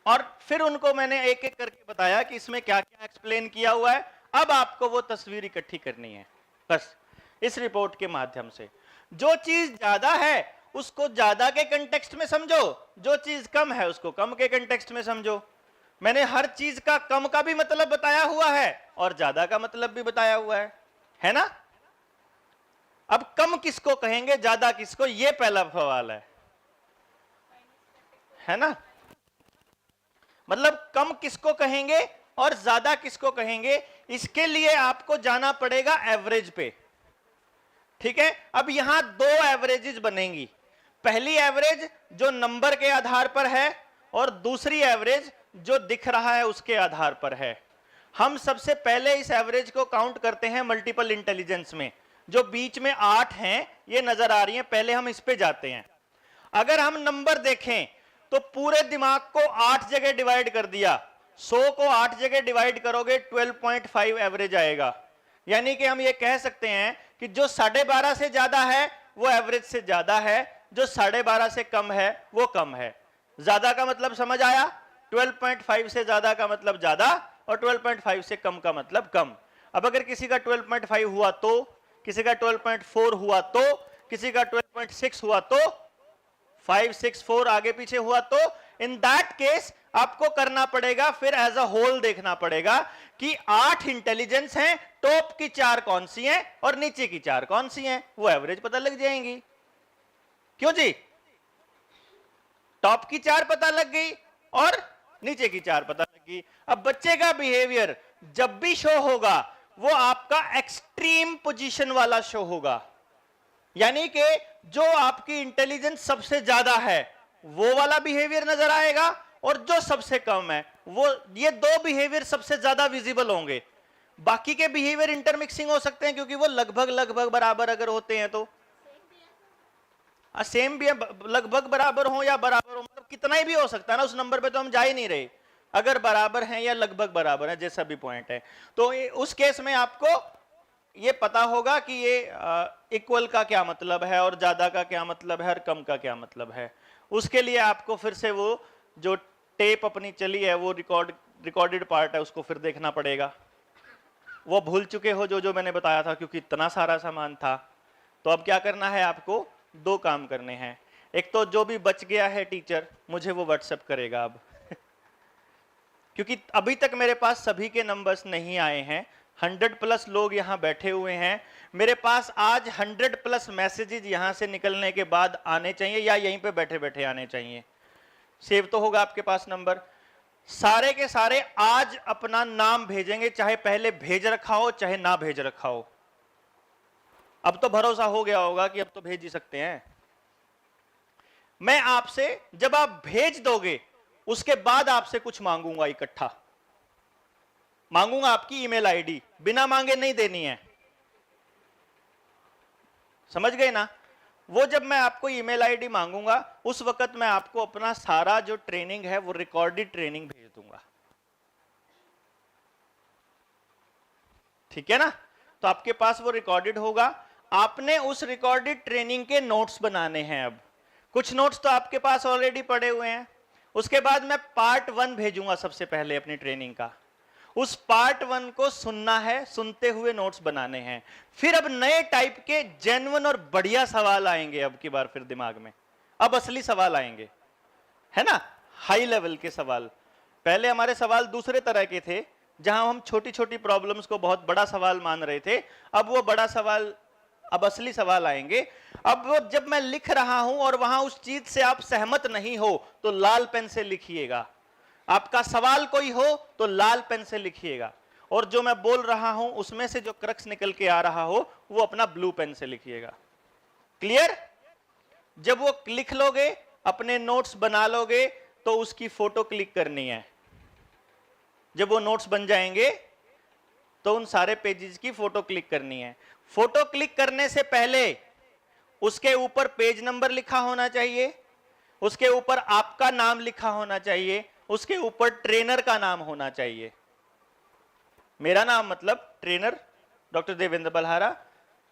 और फिर उनको मैंने एक एक करके बताया कि इसमें क्या क्या एक्सप्लेन किया हुआ है। अब आपको वो तस्वीर इकट्ठी करनी है बस इस रिपोर्ट के माध्यम से। जो चीज ज्यादा है उसको ज्यादा के कंटेक्स्ट में समझो, जो चीज कम है उसको कम के कंटेक्स्ट में समझो। मैंने हर चीज का कम का भी मतलब बताया हुआ है और ज्यादा का मतलब भी बताया हुआ है ना। अब कम किसको कहेंगे, ज्यादा किसको, ये पहला सवाल है ना। मतलब कम किसको कहेंगे और ज्यादा किसको कहेंगे, इसके लिए आपको जाना पड़ेगा एवरेज पे, ठीक है। अब यहां दो एवरेजेस बनेंगी, पहली एवरेज जो नंबर के आधार पर है और दूसरी एवरेज जो दिख रहा है उसके आधार पर है। हम सबसे पहले इस एवरेज को काउंट करते हैं मल्टीपल इंटेलिजेंस में, जो बीच में 8 हैं ये नजर आ रही हैं, पहले हम इस पे जाते हैं। अगर हम नंबर देखें तो पूरे दिमाग को 8 जगह डिवाइड कर दिया, 100 को 8 जगह डिवाइड करोगे 12.5 एवरेज आएगा। यानी कि हम ये कह सकते हैं कि जो 12.5 से ज्यादा है वो एवरेज से ज्यादा है, जो 12.5 से कम है वो कम है। ज्यादा का मतलब समझ आया, 12.5 से ज्यादा का मतलब ज्यादा और 12.5 से कम का मतलब कम। अब अगर किसी का 12.5 हुआ तो, किसी का 12.4 हुआ तो, किसी का 12.6 हुआ तो, 5, 6, 4 आगे पीछे हुआ तो, इन दैट केस आपको करना पड़ेगा फिर एज अ होल देखना पड़ेगा कि 8 इंटेलिजेंस हैं, टॉप की 4 कौन सी हैं और नीचे की 4 कौन सी हैं, वो एवरेज पता लग जाएंगी। क्यों जी, टॉप की 4 पता लग गई और नीचे की 4 पता लग गई। अब बच्चे का बिहेवियर जब भी शो होगा वो आपका एक्सट्रीम पोजीशन वाला शो होगा, यानी कि जो आपकी इंटेलिजेंस सबसे ज्यादा है वो वाला बिहेवियर नजर आएगा और जो सबसे कम है वो, ये दो बिहेवियर सबसे ज्यादा विजिबल होंगे। बाकी के बिहेवियर इंटरमिक्सिंग हो सकते हैं क्योंकि वो लगभग बराबर अगर होते हैं तो सेम भी है, लगभग बराबर हो या बराबर हो, मतलब कितना ही भी हो सकता है ना, उस नंबर पे तो हम जा ही नहीं रहे, अगर बराबर हैं या लगभग बराबर है जैसा भी पॉइंट है। तो उस केस में आपको ये पता होगा कि ये इक्वल का क्या मतलब है और ज्यादा का क्या मतलब है और कम का क्या मतलब है। उसके लिए आपको फिर से वो जो टेप अपनी चली है वो रिकॉर्डेड पार्ट है उसको फिर देखना पड़ेगा। वो भूल चुके हो जो जो मैंने बताया था क्योंकि इतना सारा सामान था। तो अब क्या करना है, आपको दो काम करने हैं। एक तो जो भी बच गया है टीचर मुझे वो व्हाट्सएप करेगा अब क्योंकि अभी तक मेरे पास सभी के नंबर्स नहीं आए हैं। 100+ लोग यहाँ बैठे हुए हैं, मेरे पास आज 100+ मैसेजेस यहाँ से निकलने के बाद आने चाहिए या यहीं पे बैठे बैठे आने चाहिए। सेव तो होगा आपके पास नंबर। सारे के सारे आज अपना नाम भेजेंगे, चाहे पहले भेज रखा हो चाहे ना भेज रखा हो। अब तो भरोसा हो गया होगा कि अब तो भेज ही सकते हैं। मैं आपसे जब आप भेज दोगे उसके बाद आपसे कुछ मांगूंगा, इकट्ठा मांगूंगा आपकी ईमेल आईडी, बिना मांगे नहीं देनी है, समझ गए ना। वो जब मैं आपको ईमेल आईडी मांगूंगा उस वक्त मैं आपको अपना सारा जो ट्रेनिंग है वो रिकॉर्डेड ट्रेनिंग भेज दूंगा, ठीक है ना। तो आपके पास वो रिकॉर्डेड होगा, आपने उस रिकॉर्डेड ट्रेनिंग के नोट्स बनाने हैं। अब कुछ नोट्स तो आपके पास ऑलरेडी पड़े हुए हैं। उसके बाद मैं पार्ट 1 भेजूंगा सबसे पहले अपनी ट्रेनिंग का, उस पार्ट 1 को सुनना है, सुनते हुए नोट्स बनाने हैं। फिर अब नए टाइप के जेन्युइन और बढ़िया सवाल आएंगे अब की बार, फिर दिमाग में अब असली सवाल आएंगे, है ना, हाई लेवल के सवाल। पहले हमारे सवाल दूसरे तरह के थे जहां हम छोटी छोटी प्रॉब्लम्स को बहुत बड़ा सवाल मान रहे थे, अब वो बड़ा सवाल, अब असली सवाल आएंगे। अब वो जब मैं लिख रहा हूं और वहां उस चीज से आप सहमत नहीं हो तो लाल पेन से लिखिएगा, आपका सवाल कोई हो तो लाल पेन से लिखिएगा, और जो मैं बोल रहा हूं उसमें से जो क्रक्स निकल के आ रहा हो वो अपना ब्लू पेन से लिखिएगा। क्लियर? जब वो लिख लोगे, अपने नोट्स बना लोगे, तो उसकी फोटो क्लिक करनी है। जब वो नोट्स बन जाएंगे तो उन सारे पेजेस की फोटो क्लिक करनी है। फोटो क्लिक करने से पहले उसके ऊपर पेज नंबर लिखा होना चाहिए, उसके ऊपर आपका नाम लिखा होना चाहिए, उसके ऊपर ट्रेनर का नाम होना चाहिए। मेरा नाम मतलब ट्रेनर डॉक्टर देवेंद्र बलहारा,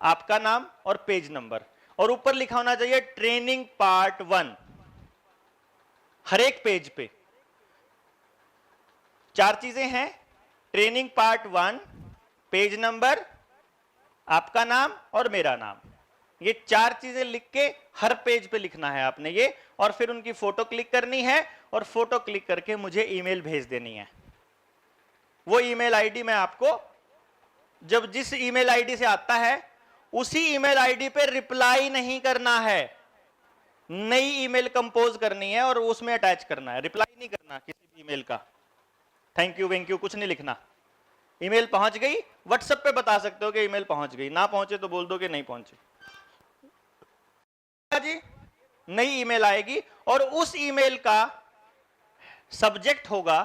आपका नाम और पेज नंबर, और ऊपर लिखा होना चाहिए ट्रेनिंग पार्ट 1। हर एक पेज पे 4 चीजें हैं, ट्रेनिंग पार्ट 1, पेज नंबर, आपका नाम और मेरा नाम। ये 4 चीजें लिख के हर पेज पे लिखना है आपने ये, और फिर उनकी फोटो क्लिक करनी है और फोटो क्लिक करके मुझे ईमेल भेज देनी है। वो ईमेल आईडी मैं आपको, जब जिस ईमेल आईडी से आता है उसी ईमेल आईडी पे रिप्लाई नहीं करना है, नई ईमेल कंपोज करनी है और उसमें अटैच करना है। रिप्लाई नहीं करना किसी भी ईमेल का, थैंक यू वेंक यू कुछ नहीं लिखना। ईमेल पहुंच गई, व्हाट्सएप पे बता सकते हो कि ईमेल पहुंच गई, ना पहुंचे तो बोल दो कि नहीं पहुंचे जी। नई ईमेल आएगी और उस ईमेल का सब्जेक्ट होगा,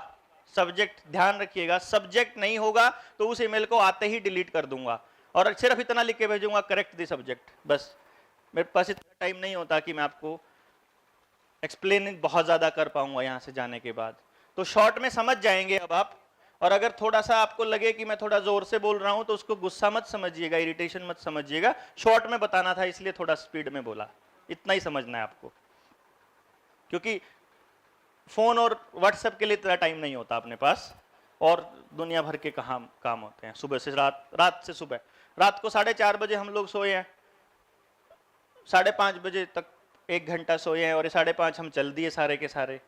सब्जेक्ट ध्यान रखिएगा, सब्जेक्ट नहीं होगा तो उस ईमेल को आते ही डिलीट कर दूंगा और सिर्फ इतना लिख के भेजूंगा, करेक्ट द सब्जेक्ट। बस, मेरे पास इतना टाइम नहीं होता कि मैं आपको एक्सप्लेन बहुत ज्यादा कर पाऊंगा यहां से जाने के बाद, तो शॉर्ट में समझ जाएंगे अब आप। और अगर थोड़ा सा आपको लगे कि मैं थोड़ा जोर से बोल रहा हूं तो उसको गुस्सा मत समझिएगा, इरिटेशन मत समझिएगा, शॉर्ट में बताना था इसलिए थोड़ा स्पीड में बोला, इतना ही समझना है आपको, क्योंकि फोन और व्हाट्सएप के लिए इतना टाइम नहीं होता अपने पास, और दुनिया भर के काम होते हैं, सुबह से रात से सुबह। रात को 4:30 बजे हम लोग सोए हैं, 5:30 बजे तक 1 घंटा सोए हैं और 5:30 हम चल दिए सारे के सारे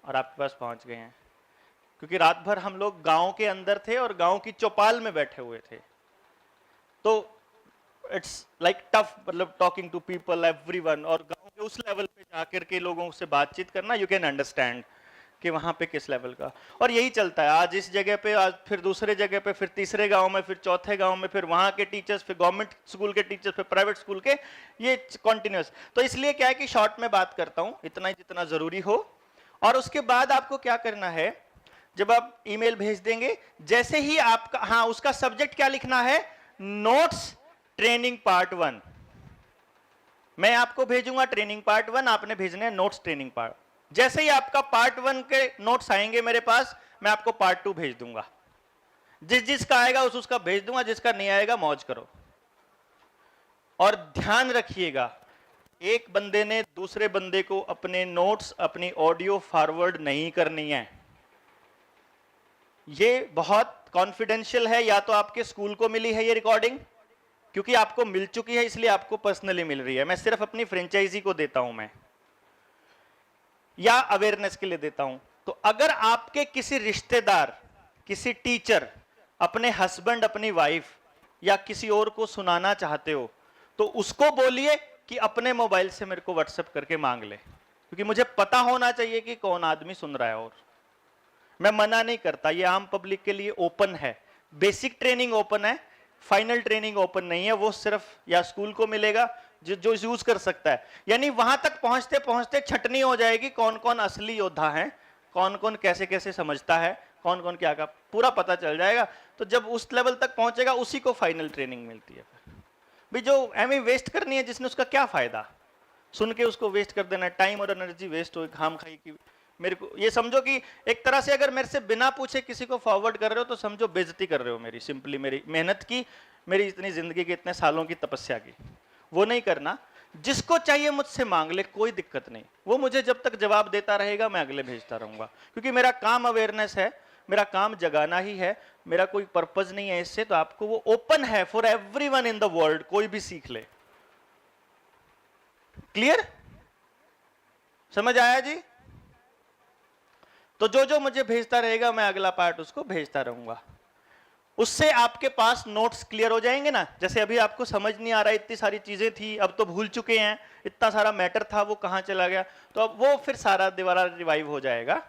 और आपके पास पहुंच गए हैं, क्योंकि रात भर हम लोग गांव के अंदर थे और गांव की चौपाल में बैठे हुए थे। तो इट्स लाइक टफ, मतलब टॉकिंग टू पीपल एवरीवन, और गांव के उस लेवल पे जाकर के लोगों से बातचीत करना, यू कैन अंडरस्टैंड कि वहां पे किस लेवल का। और यही चलता है, आज इस जगह पे, आज फिर दूसरे जगह पे, फिर तीसरे गांव में, फिर चौथे गांव में, फिर वहां के टीचर्स, फिर गवर्नमेंट स्कूल के टीचर्स, फिर प्राइवेट स्कूल के, ये कॉन्टिन्यूस। तो इसलिए क्या है कि शॉर्ट में बात करता हूं, इतना ही जितना जरूरी हो। और उसके बाद आपको क्या करना है, जब आप ईमेल भेज देंगे, जैसे ही आपका, हाँ, उसका सब्जेक्ट क्या लिखना है, नोट्स ट्रेनिंग पार्ट 1। मैं आपको भेजूंगा ट्रेनिंग पार्ट 1, आपने भेजने हैं नोट्स ट्रेनिंग पार्ट। जैसे ही आपका पार्ट 1 के नोट्स आएंगे मेरे पास, मैं आपको पार्ट 2 भेज दूंगा। जिसका आएगा उसका भेज दूंगा, जिसका नहीं आएगा मौज करो। और ध्यान रखिएगा, एक बंदे ने दूसरे बंदे को अपने नोट्स, अपनी ऑडियो फॉरवर्ड नहीं करनी है। ये बहुत कॉन्फिडेंशियल है। या तो आपके स्कूल को मिली है ये रिकॉर्डिंग, क्योंकि आपको मिल चुकी है इसलिए आपको पर्सनली मिल रही है। मैं सिर्फ अपनी फ्रेंचाइजी को देता हूं मैं, या अवेयरनेस के लिए देता हूं। तो अगर आपके किसी रिश्तेदार, किसी टीचर अपने हस्बैंड, अपनी वाइफ या किसी और को सुनाना चाहते हो, तो उसको बोलिए कि अपने मोबाइल से मेरे को व्हाट्सएप करके मांग ले, क्योंकि मुझे पता होना चाहिए कि कौन आदमी सुन रहा है। और मैं मना नहीं करता, ये आम पब्लिक के लिए ओपन है। बेसिक ट्रेनिंग ओपन है, फाइनल ट्रेनिंग ओपन नहीं है। वो सिर्फ या स्कूल को मिलेगा जो यूज कर सकता है। यानी वहां तक पहुंचते पहुंचते छटनी हो जाएगी, कौन कौन असली योद्धा है, कौन कौन कैसे कैसे समझता है, कौन कौन क्या का पूरा पता चल जाएगा। तो जब उस लेवल तक पहुंचेगा उसी को फाइनल ट्रेनिंग मिलती है। भाई जो एमए वेस्ट करनी है जिसने, उसका क्या फायदा, सुन के उसको वेस्ट कर देना, टाइम और एनर्जी वेस्ट हो खाम खाई की। मेरे को ये समझो कि एक तरह से अगर मेरे से बिना पूछे किसी को फॉरवर्ड कर रहे हो तो समझो बेइज्जती कर रहे हो मेरी, सिंपली मेरी मेहनत की, मेरी इतनी जिंदगी के इतने सालों की तपस्या की। वो नहीं करना। जिसको चाहिए मुझसे मांग ले, कोई दिक्कत नहीं। वो मुझे जब तक जवाब देता रहेगा मैं अगले भेजता रहूंगा, क्योंकि मेरा काम अवेयरनेस है, मेरा काम जगाना ही है, मेरा कोई पर्पज नहीं है इससे। तो आपको वो ओपन है for everyone in the world, कोई भी सीख ले। क्लियर, समझ आया जी? तो जो जो मुझे भेजता रहेगा मैं अगला पार्ट उसको भेजता रहूंगा। उससे आपके पास नोट्स क्लियर हो जाएंगे ना। जैसे अभी आपको समझ नहीं आ रहा, इतनी सारी चीजें थी, अब तो भूल चुके हैं, इतना सारा मैटर था वो कहां चला गया, तो अब वो फिर सारा दोबारा रिवाइव हो जाएगा।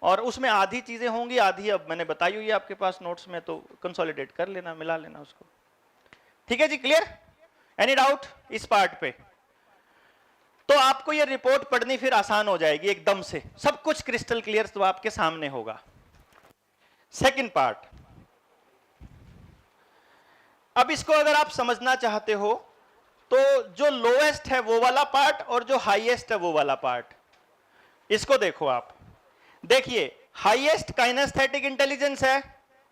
और उसमें आधी चीजें होंगी, आधी अब मैंने बताई हुई है आपके पास नोट्स में, तो कंसोलिडेट कर लेना, मिला लेना उसको। ठीक है जी, क्लियर? एनी डाउट इस पार्ट पे? तो आपको ये रिपोर्ट पढ़नी फिर आसान हो जाएगी, एकदम से सब कुछ क्रिस्टल क्लियर तो आपके सामने होगा। सेकंड पार्ट, अब इसको अगर आप समझना चाहते हो तो जो लोएस्ट है वो वाला पार्ट और जो हाईएस्ट है वो वाला पार्ट, इसको देखो आप। देखिए, हाईएस्ट काइनेस्थेटिक इंटेलिजेंस है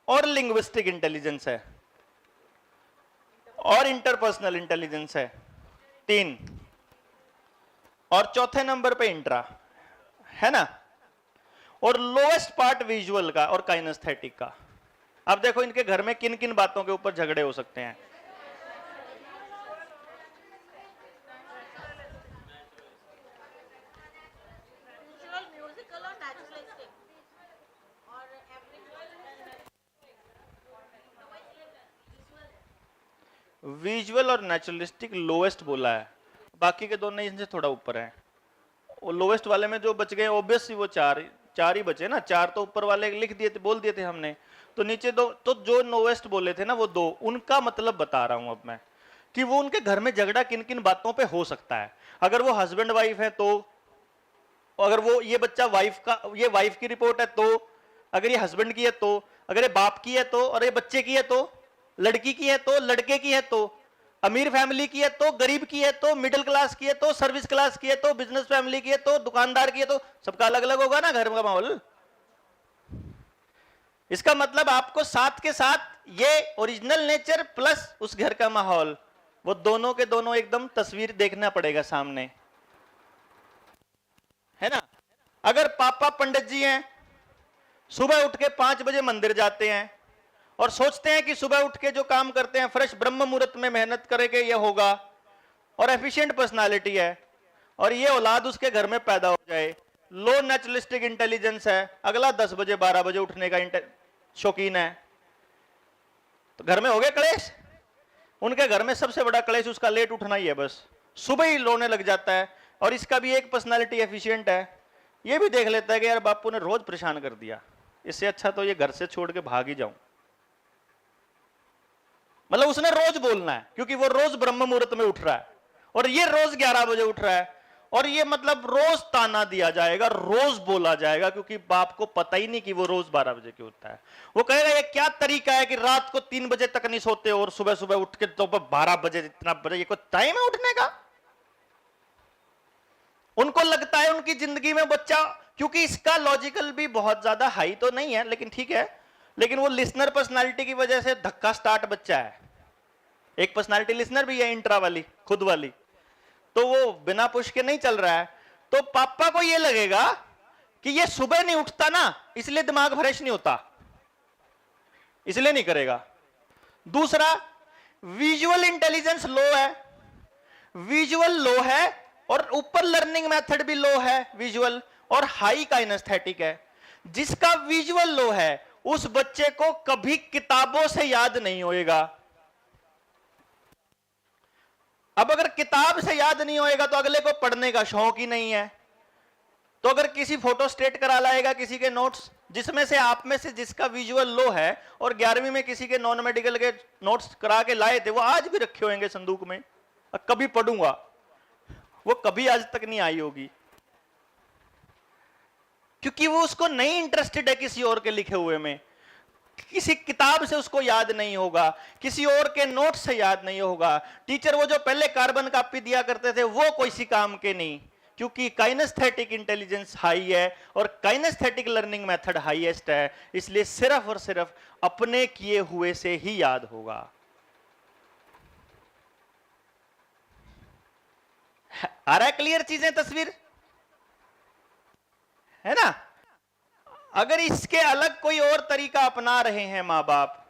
और लिंग्विस्टिक इंटेलिजेंस है और इंटरपर्सनल इंटेलिजेंस है, 3। और चौथे नंबर पे इंट्रा है ना। और लोएस्ट पार्ट विजुअल का और काइनेस्थेटिक का। अब देखो इनके घर में किन किन बातों के ऊपर झगड़े हो सकते हैं। विजुअल और नेचुरलिस्टिक लोएस्ट बोला है, बाकी के दोनों इनसे थोड़ा ऊपर है। वो लोएस्ट वाले में जो बच गए ऑब्वियसली वो चार ही बचे ना। 4 तो ऊपर वाले लिख दिए थे, बोल दिए थे हमने, तो नीचे 2। तो जो लोएस्ट बोले थे ना वो 2, उनका मतलब बता रहा हूं अब मैं कि वो उनके घर में झगड़ा किन किन बातों पे हो सकता है। अगर वो हस्बैंड वाइफ है तो, अगर वो ये बच्चा वाइफ का, ये वाइफ की रिपोर्ट है तो, अगर ये हस्बैंड की है तो, अगर ये बाप की है तो, और ये बच्चे की है तो, लड़की की है तो, लड़के की है तो, अमीर फैमिली की है तो, गरीब की है तो, मिडिल क्लास की है तो, सर्विस क्लास की है तो, बिजनेस फैमिली की है तो, दुकानदार की है तो, सबका अलग अलग होगा ना घर का माहौल। इसका मतलब आपको साथ के साथ ये ओरिजिनल नेचर प्लस उस घर का माहौल, वो दोनों के दोनों एकदम तस्वीर देखना पड़ेगा सामने, है ना। अगर पापा पंडित जी हैं, सुबह उठ के 5 बजे मंदिर जाते हैं और सोचते हैं कि सुबह उठ के जो काम करते हैं फ्रेश ब्रह्म मुहूर्त में मेहनत करेंगे ये होगा, और एफिशिएंट पर्सनालिटी है, और ये औलाद उसके घर में पैदा हो जाए, लो नेचुरलिस्टिक इंटेलिजेंस है, अगला 10 बजे 12 बजे उठने का शौकीन है, तो घर में हो गए क्लेश। उनके घर में सबसे बड़ा क्लेश उसका लेट उठना ही है, बस सुबह ही रोने लग जाता है। और इसका भी एक पर्सनालिटी एफिशिएंट है, ये भी देख लेता है कि यार बापू ने रोज परेशान कर दिया, इससे अच्छा तो ये घर से छोड़ के भाग ही जाऊं। मतलब उसने रोज बोलना है, क्योंकि वो रोज ब्रह्म मुहूर्त में उठ रहा है और ये रोज 11 बजे उठ रहा है, और ये मतलब रोज ताना दिया जाएगा, रोज बोला जाएगा, क्योंकि बाप को पता ही नहीं कि वो रोज 12 बजे क्यों उठता है। वो कहेगा ये क्या तरीका है कि रात को 3 बजे तक नहीं सोते और सुबह सुबह उठ के तो 12 बजे इतना बजे, ये कोई टाइम है उठने का? उनको लगता है उनकी जिंदगी में बच्चा, क्योंकि इसका लॉजिकल भी बहुत ज्यादा हाई तो नहीं है, लेकिन ठीक है, लेकिन वो लिसनर पर्सनालिटी की वजह से धक्का स्टार्ट बच्चा है। एक पर्सनालिटी लिसनर भी है, इंट्रा वाली, खुद वाली, तो वो बिना पुश के नहीं चल रहा है। तो पापा को ये लगेगा कि ये सुबह नहीं उठता ना, इसलिए दिमाग फ्रेश नहीं होता, इसलिए नहीं करेगा। दूसरा, विजुअल इंटेलिजेंस लो है, विजुअल लो है और ऊपर लर्निंग मेथड भी लो है विजुअल, और हाई काइनेस्थेटिक है। जिसका विजुअल लो है उस बच्चे को कभी किताबों से याद नहीं होएगा। अब अगर किताब से याद नहीं होएगा तो अगले को पढ़ने का शौक ही नहीं है। तो अगर किसी फोटो स्टेट करा लाएगा किसी के नोट्स, जिसमें से आप में से जिसका विजुअल लो है और 11वीं में किसी के नॉन मेडिकल के नोट्स करा के लाए थे, वो आज भी रखे होंगे संदूक में, कभी पढ़ूंगा, वो कभी आज तक नहीं आई होगी, क्योंकि वो उसको नहीं इंटरेस्टेड है किसी और के लिखे हुए में। किसी किताब से उसको याद नहीं होगा, किसी और के नोट से याद नहीं होगा। टीचर वो जो पहले कार्बन कॉपी दिया करते थे वो कोई सी काम के नहीं, क्योंकि काइनेस्थेटिक इंटेलिजेंस हाई है और काइनेस्थेटिक लर्निंग मेथड हाईएस्ट है, इसलिए सिर्फ और सिर्फ अपने किए हुए से ही याद होगा। आ रहा है क्लियर चीजें, तस्वीर है ना? अगर इसके अलग कोई और तरीका अपना रहे हैं मां बाप,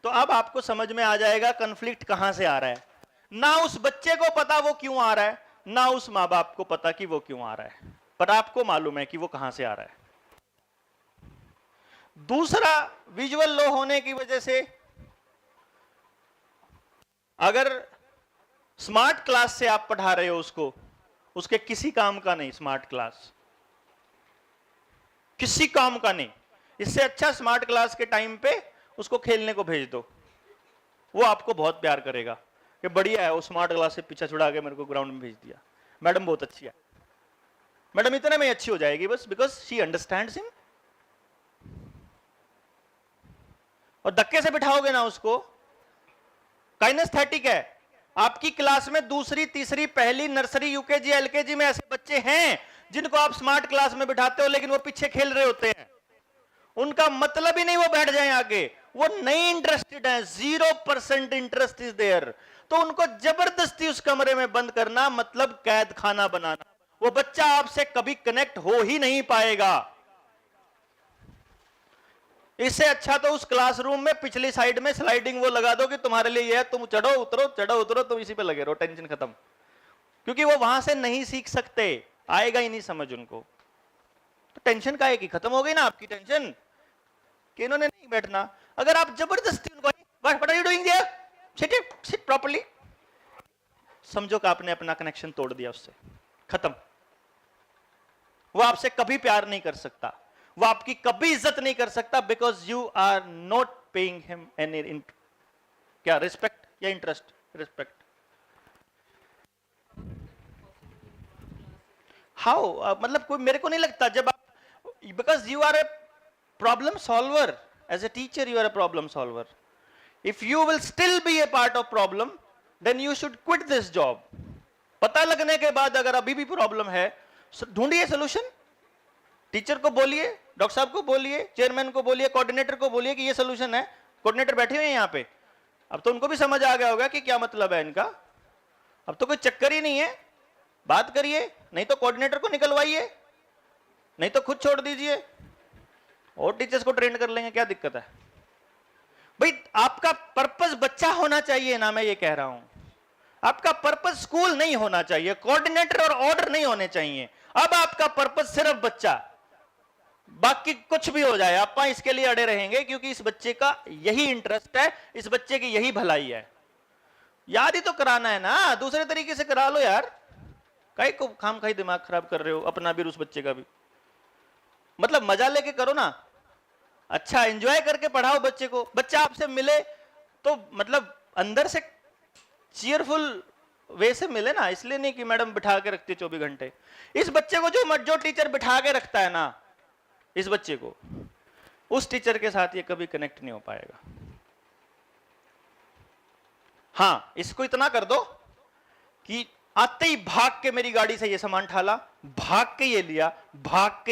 तो अब आपको समझ में आ जाएगा कॉन्फ्लिक्ट कहां से आ रहा है। ना उस बच्चे को पता वो क्यों आ रहा है, ना उस मां बाप को पता कि वो क्यों आ रहा है, पर आपको मालूम है कि वो कहां से आ रहा है। दूसरा, विजुअल लो होने की वजह से अगर स्मार्ट क्लास से आप पढ़ा रहे हो उसको, उसके किसी काम का नहीं, स्मार्ट क्लास किसी काम का नहीं। इससे अच्छा स्मार्ट क्लास के टाइम पे उसको खेलने को भेज दो, वो आपको बहुत प्यार करेगा कि बढ़िया है, वो स्मार्ट क्लास से पीछा छुड़ा के मेरे को ग्राउंड में भेज दिया, मैडम बहुत अच्छी है, मैडम इतने में अच्छी हो जाएगी बस, बिकॉज शी अंडरस्टैंड्स हिम। और धक्के से बिठाओगे ना उसको, काइनेस्थेटिक है। आपकी क्लास में दूसरी, तीसरी, पहली, नर्सरी, यूकेजी, एलकेजी में ऐसे बच्चे हैं जिनको आप स्मार्ट क्लास में बिठाते हो, लेकिन वो पीछे खेल रहे होते हैं। उनका मतलब ही नहीं वो बैठ जाएं आगे, वो नहीं इंटरेस्टेड है, 0% इंटरेस्ट इज देयर। तो उनको जबरदस्ती उस कमरे में बंद करना मतलब कैद खाना बनाना। वो बच्चा आपसे कभी कनेक्ट हो ही नहीं पाएगा। इससे अच्छा तो उस क्लासरूम में पिछली साइड में स्लाइडिंग वो लगा दो कि तुम्हारे लिए ये है, तुम चढ़ो उतरो चढ़ो उतरो, तुम इसी पे लगे रहो, टेंशन खत्म। क्योंकि वो वहां से नहीं सीख सकते, आएगा ही नहीं समझ उनको। तो टेंशन का है कि खत्म हो गई ना आपकी टेंशन कि इन्होंने नहीं बैठना। अगर आप जबरदस्ती उनको what are you doing there, sit properly, समझो कि आपने अपना कनेक्शन तोड़ दिया उससे, खत्म। वो आपसे कभी प्यार नहीं कर सकता, वो आपकी कभी इज्जत नहीं कर सकता, because you are not paying him any क्या रिस्पेक्ट या इंटरेस्ट, रिस्पेक्ट। हाउ मतलब कोई, मेरे को नहीं लगता जब आप, because you are a problem solver, as a teacher you are a problem solver. If you will still be a part of problem, then you should quit this job. पता लगने के बाद अगर अभी भी प्रॉब्लम है, ढूंढिए सोल्यूशन। टीचर को बोलिए, डॉक्टर साहब को बोलिए, चेयरमैन को बोलिए, कोऑर्डिनेटर को बोलिए कि ये सोल्यूशन है। कोऑर्डिनेटर बैठे हुए हैं यहाँ पे, अब तो उनको भी समझ आ गया होगा कि क्या मतलब है इनका। अब तो कोई चक्कर ही नहीं है, बात करिए, नहीं तो कोऑर्डिनेटर को निकलवाइए, नहीं तो खुद छोड़ दीजिए और टीचर्स को ट्रेन कर लेंगे, क्या दिक्कत है भाई। आपका पर्पस बच्चा होना चाहिए ना, मैं ये कह रहा हूं। आपका पर्पस स्कूल नहीं होना चाहिए, कोऑर्डिनेटर और ऑर्डर नहीं होने चाहिए। अब आपका पर्पस सिर्फ बच्चा, बाकी कुछ भी हो जाए आप इसके लिए अड़े रहेंगे, क्योंकि इस बच्चे का यही इंटरेस्ट है, इस बच्चे की यही भलाई है। याद ही तो कराना है ना, दूसरे तरीके से करा लो यार, कई को खाम खाई दिमाग खराब कर रहे हो, अपना भी उस बच्चे का भी। मतलब मजा लेके करो ना, अच्छा एंजॉय करके पढ़ाओ बच्चे को। बच्चा आपसे मिले तो मतलब अंदर से चीयरफुल वैसे मिले ना, इसलिए नहीं कि मैडम बिठा के रखती है 24 घंटे। इस बच्चे को जो टीचर बिठा के रखता है ना, इस बच्चे को, उस टीचर के साथ ये कभी कनेक्ट नहीं हो पाएगा। हाँ, इसको इतना कर दो कि आते ही भाग के मेरी गाड़ी से ये सामान ठाला, भाग के ये लिया, भाग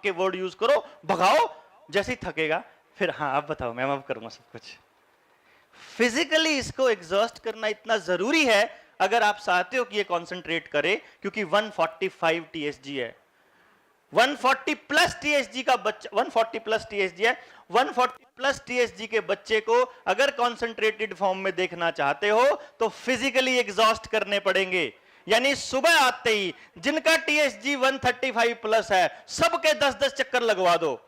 के वर्ड यूज करो, भगाओ, जैसे ही थकेगा फिर हाँ अब बताओ मैम अब करूंगा सब कुछ। फिजिकली इसको एग्जॉस्ट करना इतना जरूरी है अगर आप चाहते हो कि ये कॉन्सेंट्रेट करे, क्योंकि 145 टीएसजी है, 140 प्लस टीएसजी का बच्चा, 140 प्लस टीएसजी है, 140 प्लस टीएसजी के बच्चे को अगर कॉन्सेंट्रेटेड फॉर्म में देखना चाहते हो तो फिजिकली एग्जॉस्ट करने पड़ेंगे। यानी सुबह आते ही जिनका टीएसजी 135 प्लस है सबके 10-10 चक्कर लगवा दो,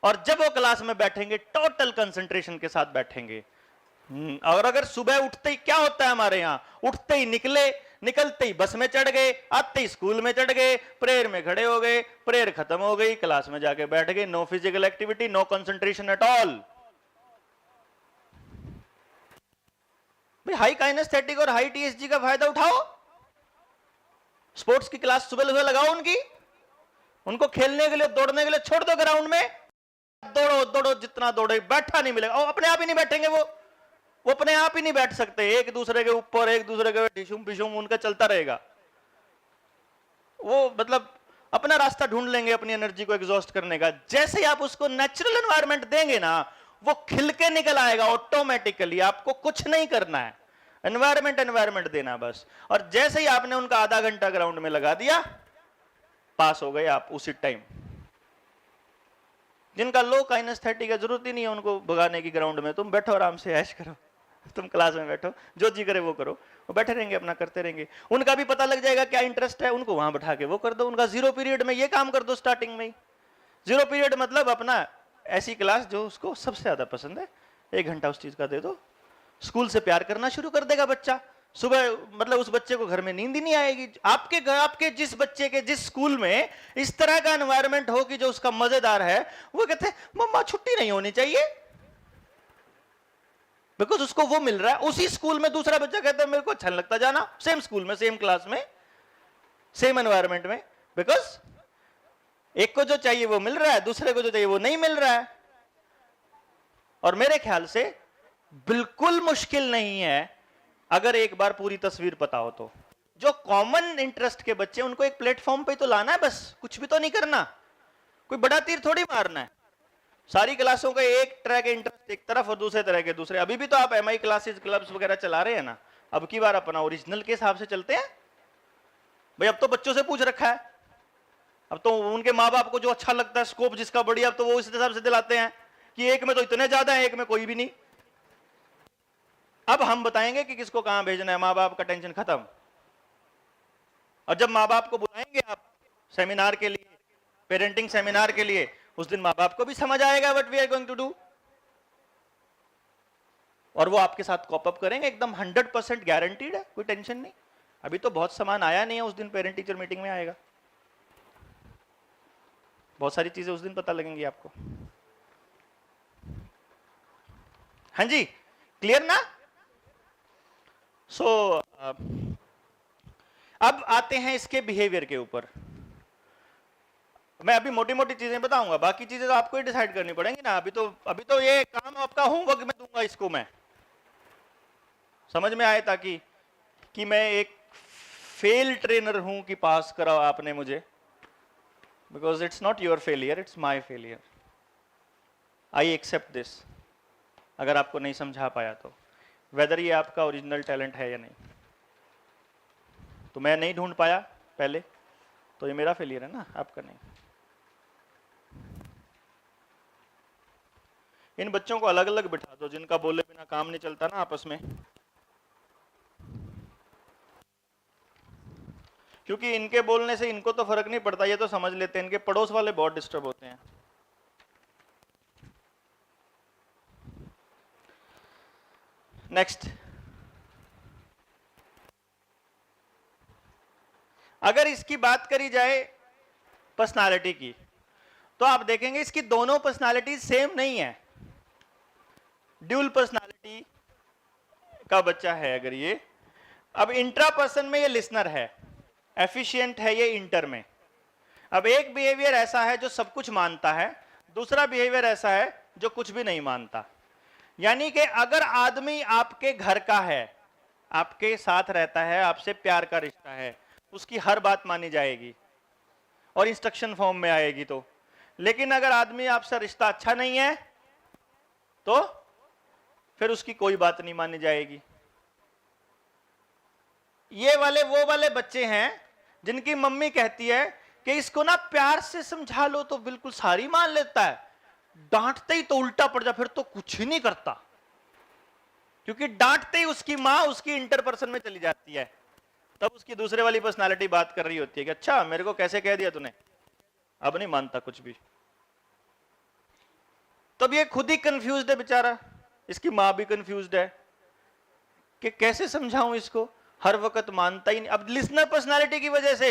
और जब वो क्लास में बैठेंगे टोटल कंसंट्रेशन के साथ बैठेंगे। और अगर सुबह उठते ही क्या होता है हमारे यहां, उठते ही निकलते ही बस में चढ़ गए, आते ही स्कूल में चढ़ गए, प्रेयर में खड़े हो गए, प्रेयर खत्म हो गई, क्लास में जाके बैठ गए, no physical activity, no concentration at all. भाई हाई काइनेस्थेटिक और हाई टीएसजी का फायदा उठाओ, स्पोर्ट्स की क्लास सुबह सुबह लगाओ उनको खेलने के लिए, दौड़ने के लिए छोड़ दो ग्राउंड में, दौड़ो जितना दौड़े, बैठा नहीं मिलेगा, और अपने आप ही नहीं बैठेंगे वो अपने आप ही नहीं बैठ सकते, एक दूसरे के ऊपर, एक दूसरे के ढिशुम पिशुम उनका चलता रहेगा, वो मतलब अपना रास्ता ढूंढ लेंगे अपनी एनर्जी को एग्जॉस्ट करने का। जैसे ही आप उसको नेचुरल एनवायरनमेंट देंगे ना, वो खिल के निकल आएगा ऑटोमेटिकली, आपको कुछ नहीं करना है, एनवायरनमेंट देना बस। और जैसे ही आपने उनका आधा घंटा ग्राउंड में लगा दिया, पास हो गए आप उसी टाइम। जिनका लो काइनेस्थेटिक है, जरूरत ही नहीं है उनको भगाने की ग्राउंड में, तुम बैठो आराम से ऐश करो, तुम क्लास में बैठो, जो जी करे वो करो, वो बैठे रहेंगे अपना करते रहेंगे, उनका भी पता लग जाएगा क्या इंटरेस्ट है, उनको वहां बैठा के वो कर दो, उनका 0 पीरियड में ये काम कर दो, स्टार्टिंग में ही 0 पीरियड मतलब अपना ऐसी क्लास जो उसको सबसे ज्यादा पसंद है, 1 घंटा उस चीज का दे दो, स्कूल से प्यार करना शुरू कर देगा बच्चा। सुबह मतलब उस बच्चे को घर में नींद ही नहीं आएगी। आपके जिस बच्चे के जिस स्कूल में इस तरह का एनवायरनमेंट हो कि जो उसका मजेदार है, वो कहते हैं मम्मा छुट्टी नहीं होनी चाहिए, बिकॉज उसको वो मिल रहा है। उसी स्कूल में दूसरा बच्चा कहता है मेरे को अच्छा नहीं लगता जाना, सेम स्कूल में, सेम क्लास में, सेम एनवायरनमेंट में, बिकॉज एक को जो चाहिए वो मिल रहा है, दूसरे को जो चाहिए वो नहीं मिल रहा है। और मेरे ख्याल से बिल्कुल मुश्किल नहीं है अगर एक बार पूरी तस्वीर पता हो तो। जो कॉमन इंटरेस्ट के बच्चे, उनको एक प्लेटफॉर्म पे तो लाना है बस, कुछ भी तो नहीं करना, कोई बड़ा तीर थोड़ी मारना है। सारी क्लासों का एक तरह के इंटरेस्ट एक तरफ और दूसरे तरह के दूसरे। अभी भी तो आप एमआई क्लासेस, क्लब्स वगैरह चला रहे हैं ना, अब की बार अपना ओरिजिनल के हिसाब से चलते हैं भाई। अब तो बच्चों से पूछ रखा है, अब तो उनके माँ बाप को जो अच्छा लगता है, स्कोप जिसका बढ़िया, अब तो वो इस हिसाब से दिलाते हैं कि एक में तो इतने ज्यादा है, एक में कोई भी नहीं। अब हम बताएंगे कि किसको कहां भेजना है, माँ बाप का टेंशन खत्म। और जब माँ बाप को बुलाएंगे आप सेमिनार के लिए, पेरेंटिंग सेमिनार के लिए, उस दिन माँ बाप को भी समझ आएगा what we are going to do, और वो आपके साथ कॉप अप करेंगे एकदम 100% गारंटीड है, कोई टेंशन नहीं। अभी तो बहुत सामान आया नहीं है, उस दिन पेरेंट टीचर मीटिंग में आएगा, बहुत सारी चीजें उस दिन पता लगेंगी आपको। हाँ जी, क्लियर ना? अब आते हैं इसके बिहेवियर के ऊपर। मैं अभी मोटी मोटी चीजें बताऊंगा, बाकी चीजें तो आपको ही डिसाइड करनी पड़ेंगी ना। अभी तो ये काम आपका होमवर्क में दूंगा, इसको मैं समझ में आए, ताकि कि मैं एक फेल ट्रेनर हूं कि पास कराओ आपने मुझे, because it's not your failure, it's my failure, I accept this. अगर आपको नहीं समझा पाया तो, वेदर ये आपका ओरिजिनल टैलेंट है या नहीं, तो मैं नहीं ढूंढ पाया पहले, तो ये मेरा फेलियर है ना, आपका नहीं। इन बच्चों को अलग अलग बिठा दो, जिनका बोले बिना काम नहीं चलता ना आपस में, क्योंकि इनके बोलने से इनको तो फर्क नहीं पड़ता, ये तो समझ लेते हैं, इनके पड़ोस वाले बहुत डिस्टर्ब होते हैं। नेक्स्ट, अगर इसकी बात करी जाए पर्सनालिटी की, तो आप देखेंगे इसकी दोनों पर्सनालिटी सेम नहीं है, ड्यूल पर्सनालिटी का बच्चा है अगर ये, अब इंट्रापर्सन में ये लिसनर है, एफिशिएंट है ये इंटर में। अब एक बिहेवियर ऐसा है जो सब कुछ मानता है, दूसरा बिहेवियर ऐसा है जो कुछ भी नहीं मानता। यानी कि अगर आदमी आपके घर का है, आपके साथ रहता है, आपसे प्यार का रिश्ता है, उसकी हर बात मानी जाएगी और इंस्ट्रक्शन फॉर्म में आएगी तो। लेकिन अगर आदमी आपसे रिश्ता अच्छा नहीं है तो फिर उसकी कोई बात नहीं मानी जाएगी। ये वाले वो वाले बच्चे हैं जिनकी मम्मी कहती है कि इसको ना प्यार से समझा लो तो बिल्कुल सारी मान लेता है, डांटते ही तो उल्टा पड़ जा, फिर तो कुछ ही नहीं करता। क्योंकि डांटते ही उसकी मां उसकी इंटरपर्सन में चली जाती है, तब उसकी दूसरे वाली पर्सनालिटी बात कर रही होती है कि अच्छा मेरे को कैसे कह दिया तूने, अब नहीं मानता कुछ भी। तब ये खुद ही कंफ्यूज्ड है बेचारा, इसकी मां भी कंफ्यूज्ड है कि कैसे समझाऊं इसको, हर वक्त मानता ही नहीं। अब लिसनर पर्सनालिटी की वजह से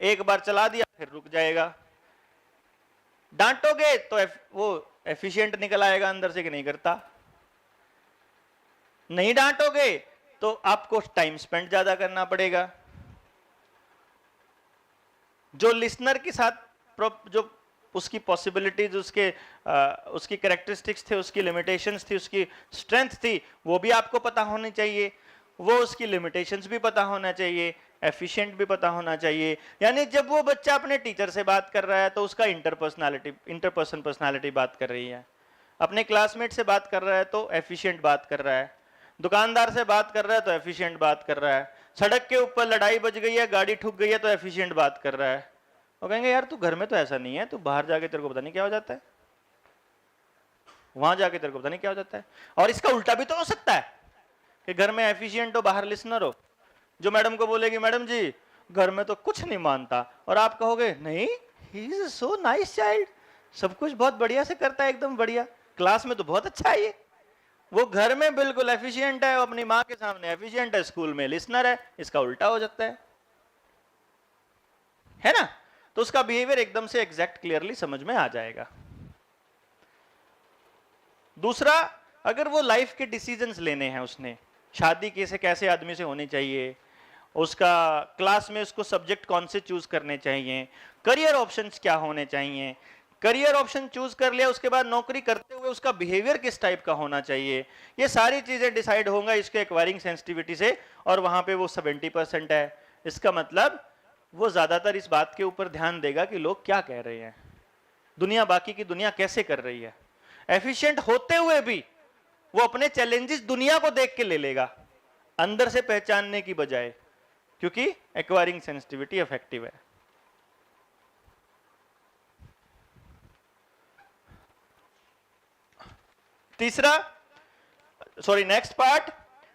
एक बार चला दिया फिर रुक जाएगा, डांटोगे तो वो एफिशिएंट निकल आएगा अंदर से कि नहीं करता, नहीं डांटोगे तो आपको टाइम स्पेंड ज्यादा करना पड़ेगा। जो लिसनर के साथ जो उसकी पॉसिबिलिटीज, उसकी कैरेक्टरिस्टिक्स थे, उसकी लिमिटेशंस थी, उसकी स्ट्रेंथ थी, वो भी आपको पता होनी चाहिए, वो उसकी लिमिटेशंस भी पता होना चाहिए, एफिशिएंट भी पता होना चाहिए। यानी जब वो बच्चा अपने टीचर से बात कर रहा है तो उसका इंटरपर्सन पर्सनालिटी बात कर रही है, अपने क्लासमेट से बात कर रहा है तो एफिशिएंट बात कर रहा है, दुकानदार से बात कर रहा है तो एफिशिएंट बात कर रहा है, सड़क के ऊपर लड़ाई बज गई है, गाड़ी ठुक गई है तो एफिशिएंट बात कर रहा है। वो कहेंगे यार तू घर में तो ऐसा नहीं है, तू बाहर जाके तेरे को पता नहीं क्या हो जाता है, वहां जाके तेरे को पता नहीं क्या हो जाता है। और इसका उल्टा भी तो हो सकता है कि घर में एफिशिएंट हो, बाहर लिसनर हो, जो मैडम को बोलेगी मैडम जी घर में तो कुछ नहीं मानता, और आप कहोगे नहीं he is so nice child, सब कुछ बहुत बढ़िया से करता है, एकदम बढ़िया, क्लास में तो बहुत अच्छा है ये। वो घर में बिल्कुल एफिशिएंट है, वो अपनी माँ के सामने एफिशिएंट है, स्कूल में लिसनर है, इसका उल्टा हो जाता है ना। तो उसका बिहेवियर एकदम से एग्जैक्ट क्लियरली समझ में आ जाएगा। दूसरा, अगर वो लाइफ के डिसीजंस लेने हैं, उसने शादी कैसे कैसे आदमी से होनी चाहिए, उसका क्लास में उसको सब्जेक्ट कौन से चूज करने चाहिए, करियर ऑप्शंस क्या होने चाहिए, करियर ऑप्शन चूज कर लिया उसके बाद नौकरी करते हुए उसका बिहेवियर किस टाइप का होना चाहिए, ये सारी चीजें डिसाइड होंगे इसके एक्वायरिंग सेंसिटिविटी से, और वहां पे वो 70% है। इसका मतलब वो ज्यादातर इस बात के ऊपर ध्यान देगा कि लोग क्या कह रहे हैं, दुनिया, बाकी की दुनिया कैसे कर रही है। एफिशिएंट होते हुए भी वो अपने चैलेंजेस दुनिया को देख के ले लेगा, अंदर से पहचानने की बजाय, क्योंकि एक्वायरिंग सेंसिटिविटी इफेक्टिव है। तीसरा, नेक्स्ट पार्ट,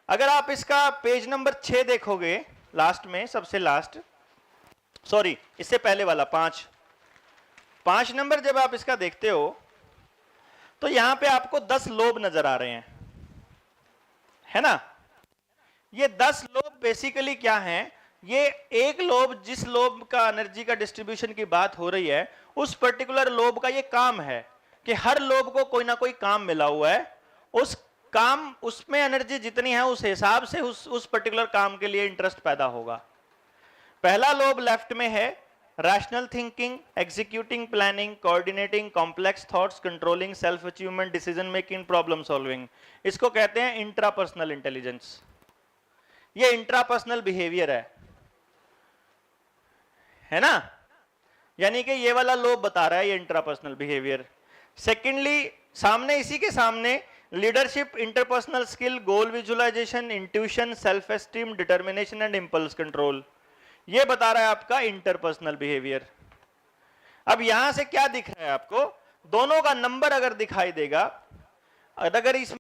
अगर आप इसका पेज नंबर 6 देखोगे, लास्ट में सबसे लास्ट, इससे पहले वाला 5 नंबर जब आप इसका देखते हो तो यहां पे आपको 10 लोब नजर आ रहे हैं, है ना। ये 10 लोब बेसिकली क्या हैं, ये एक लोब, जिस लोब का एनर्जी का डिस्ट्रीब्यूशन की बात हो रही है, उस पर्टिकुलर लोब का ये काम है कि हर लोब को कोई ना कोई काम मिला हुआ है, उस काम, उसमें एनर्जी जितनी है उस हिसाब से उस पर्टिकुलर काम के लिए इंटरेस्ट पैदा होगा। पहला लोब लेफ्ट में है, rational thinking, executing, planning, coordinating complex thoughts, controlling self achievement, decision making, problem solving. इसको कहते हैं इंट्रापर्सनल इंटेलिजेंस। ये इंट्रापर्सनल बिहेवियर है ना, यानी कि ये वाला लोब बता रहा है ये इंट्रापर्सनल बिहेवियर। सेकेंडली, सामने, इसी के सामने, leadership, interpersonal skill, goal visualisation, intuition, self esteem, determination and impulse control, ये बता रहा है आपका इंटरपर्सनल बिहेवियर। अब यहां से क्या दिख रहा है आपको, दोनों का नंबर अगर दिखाई देगा, अगर इसमें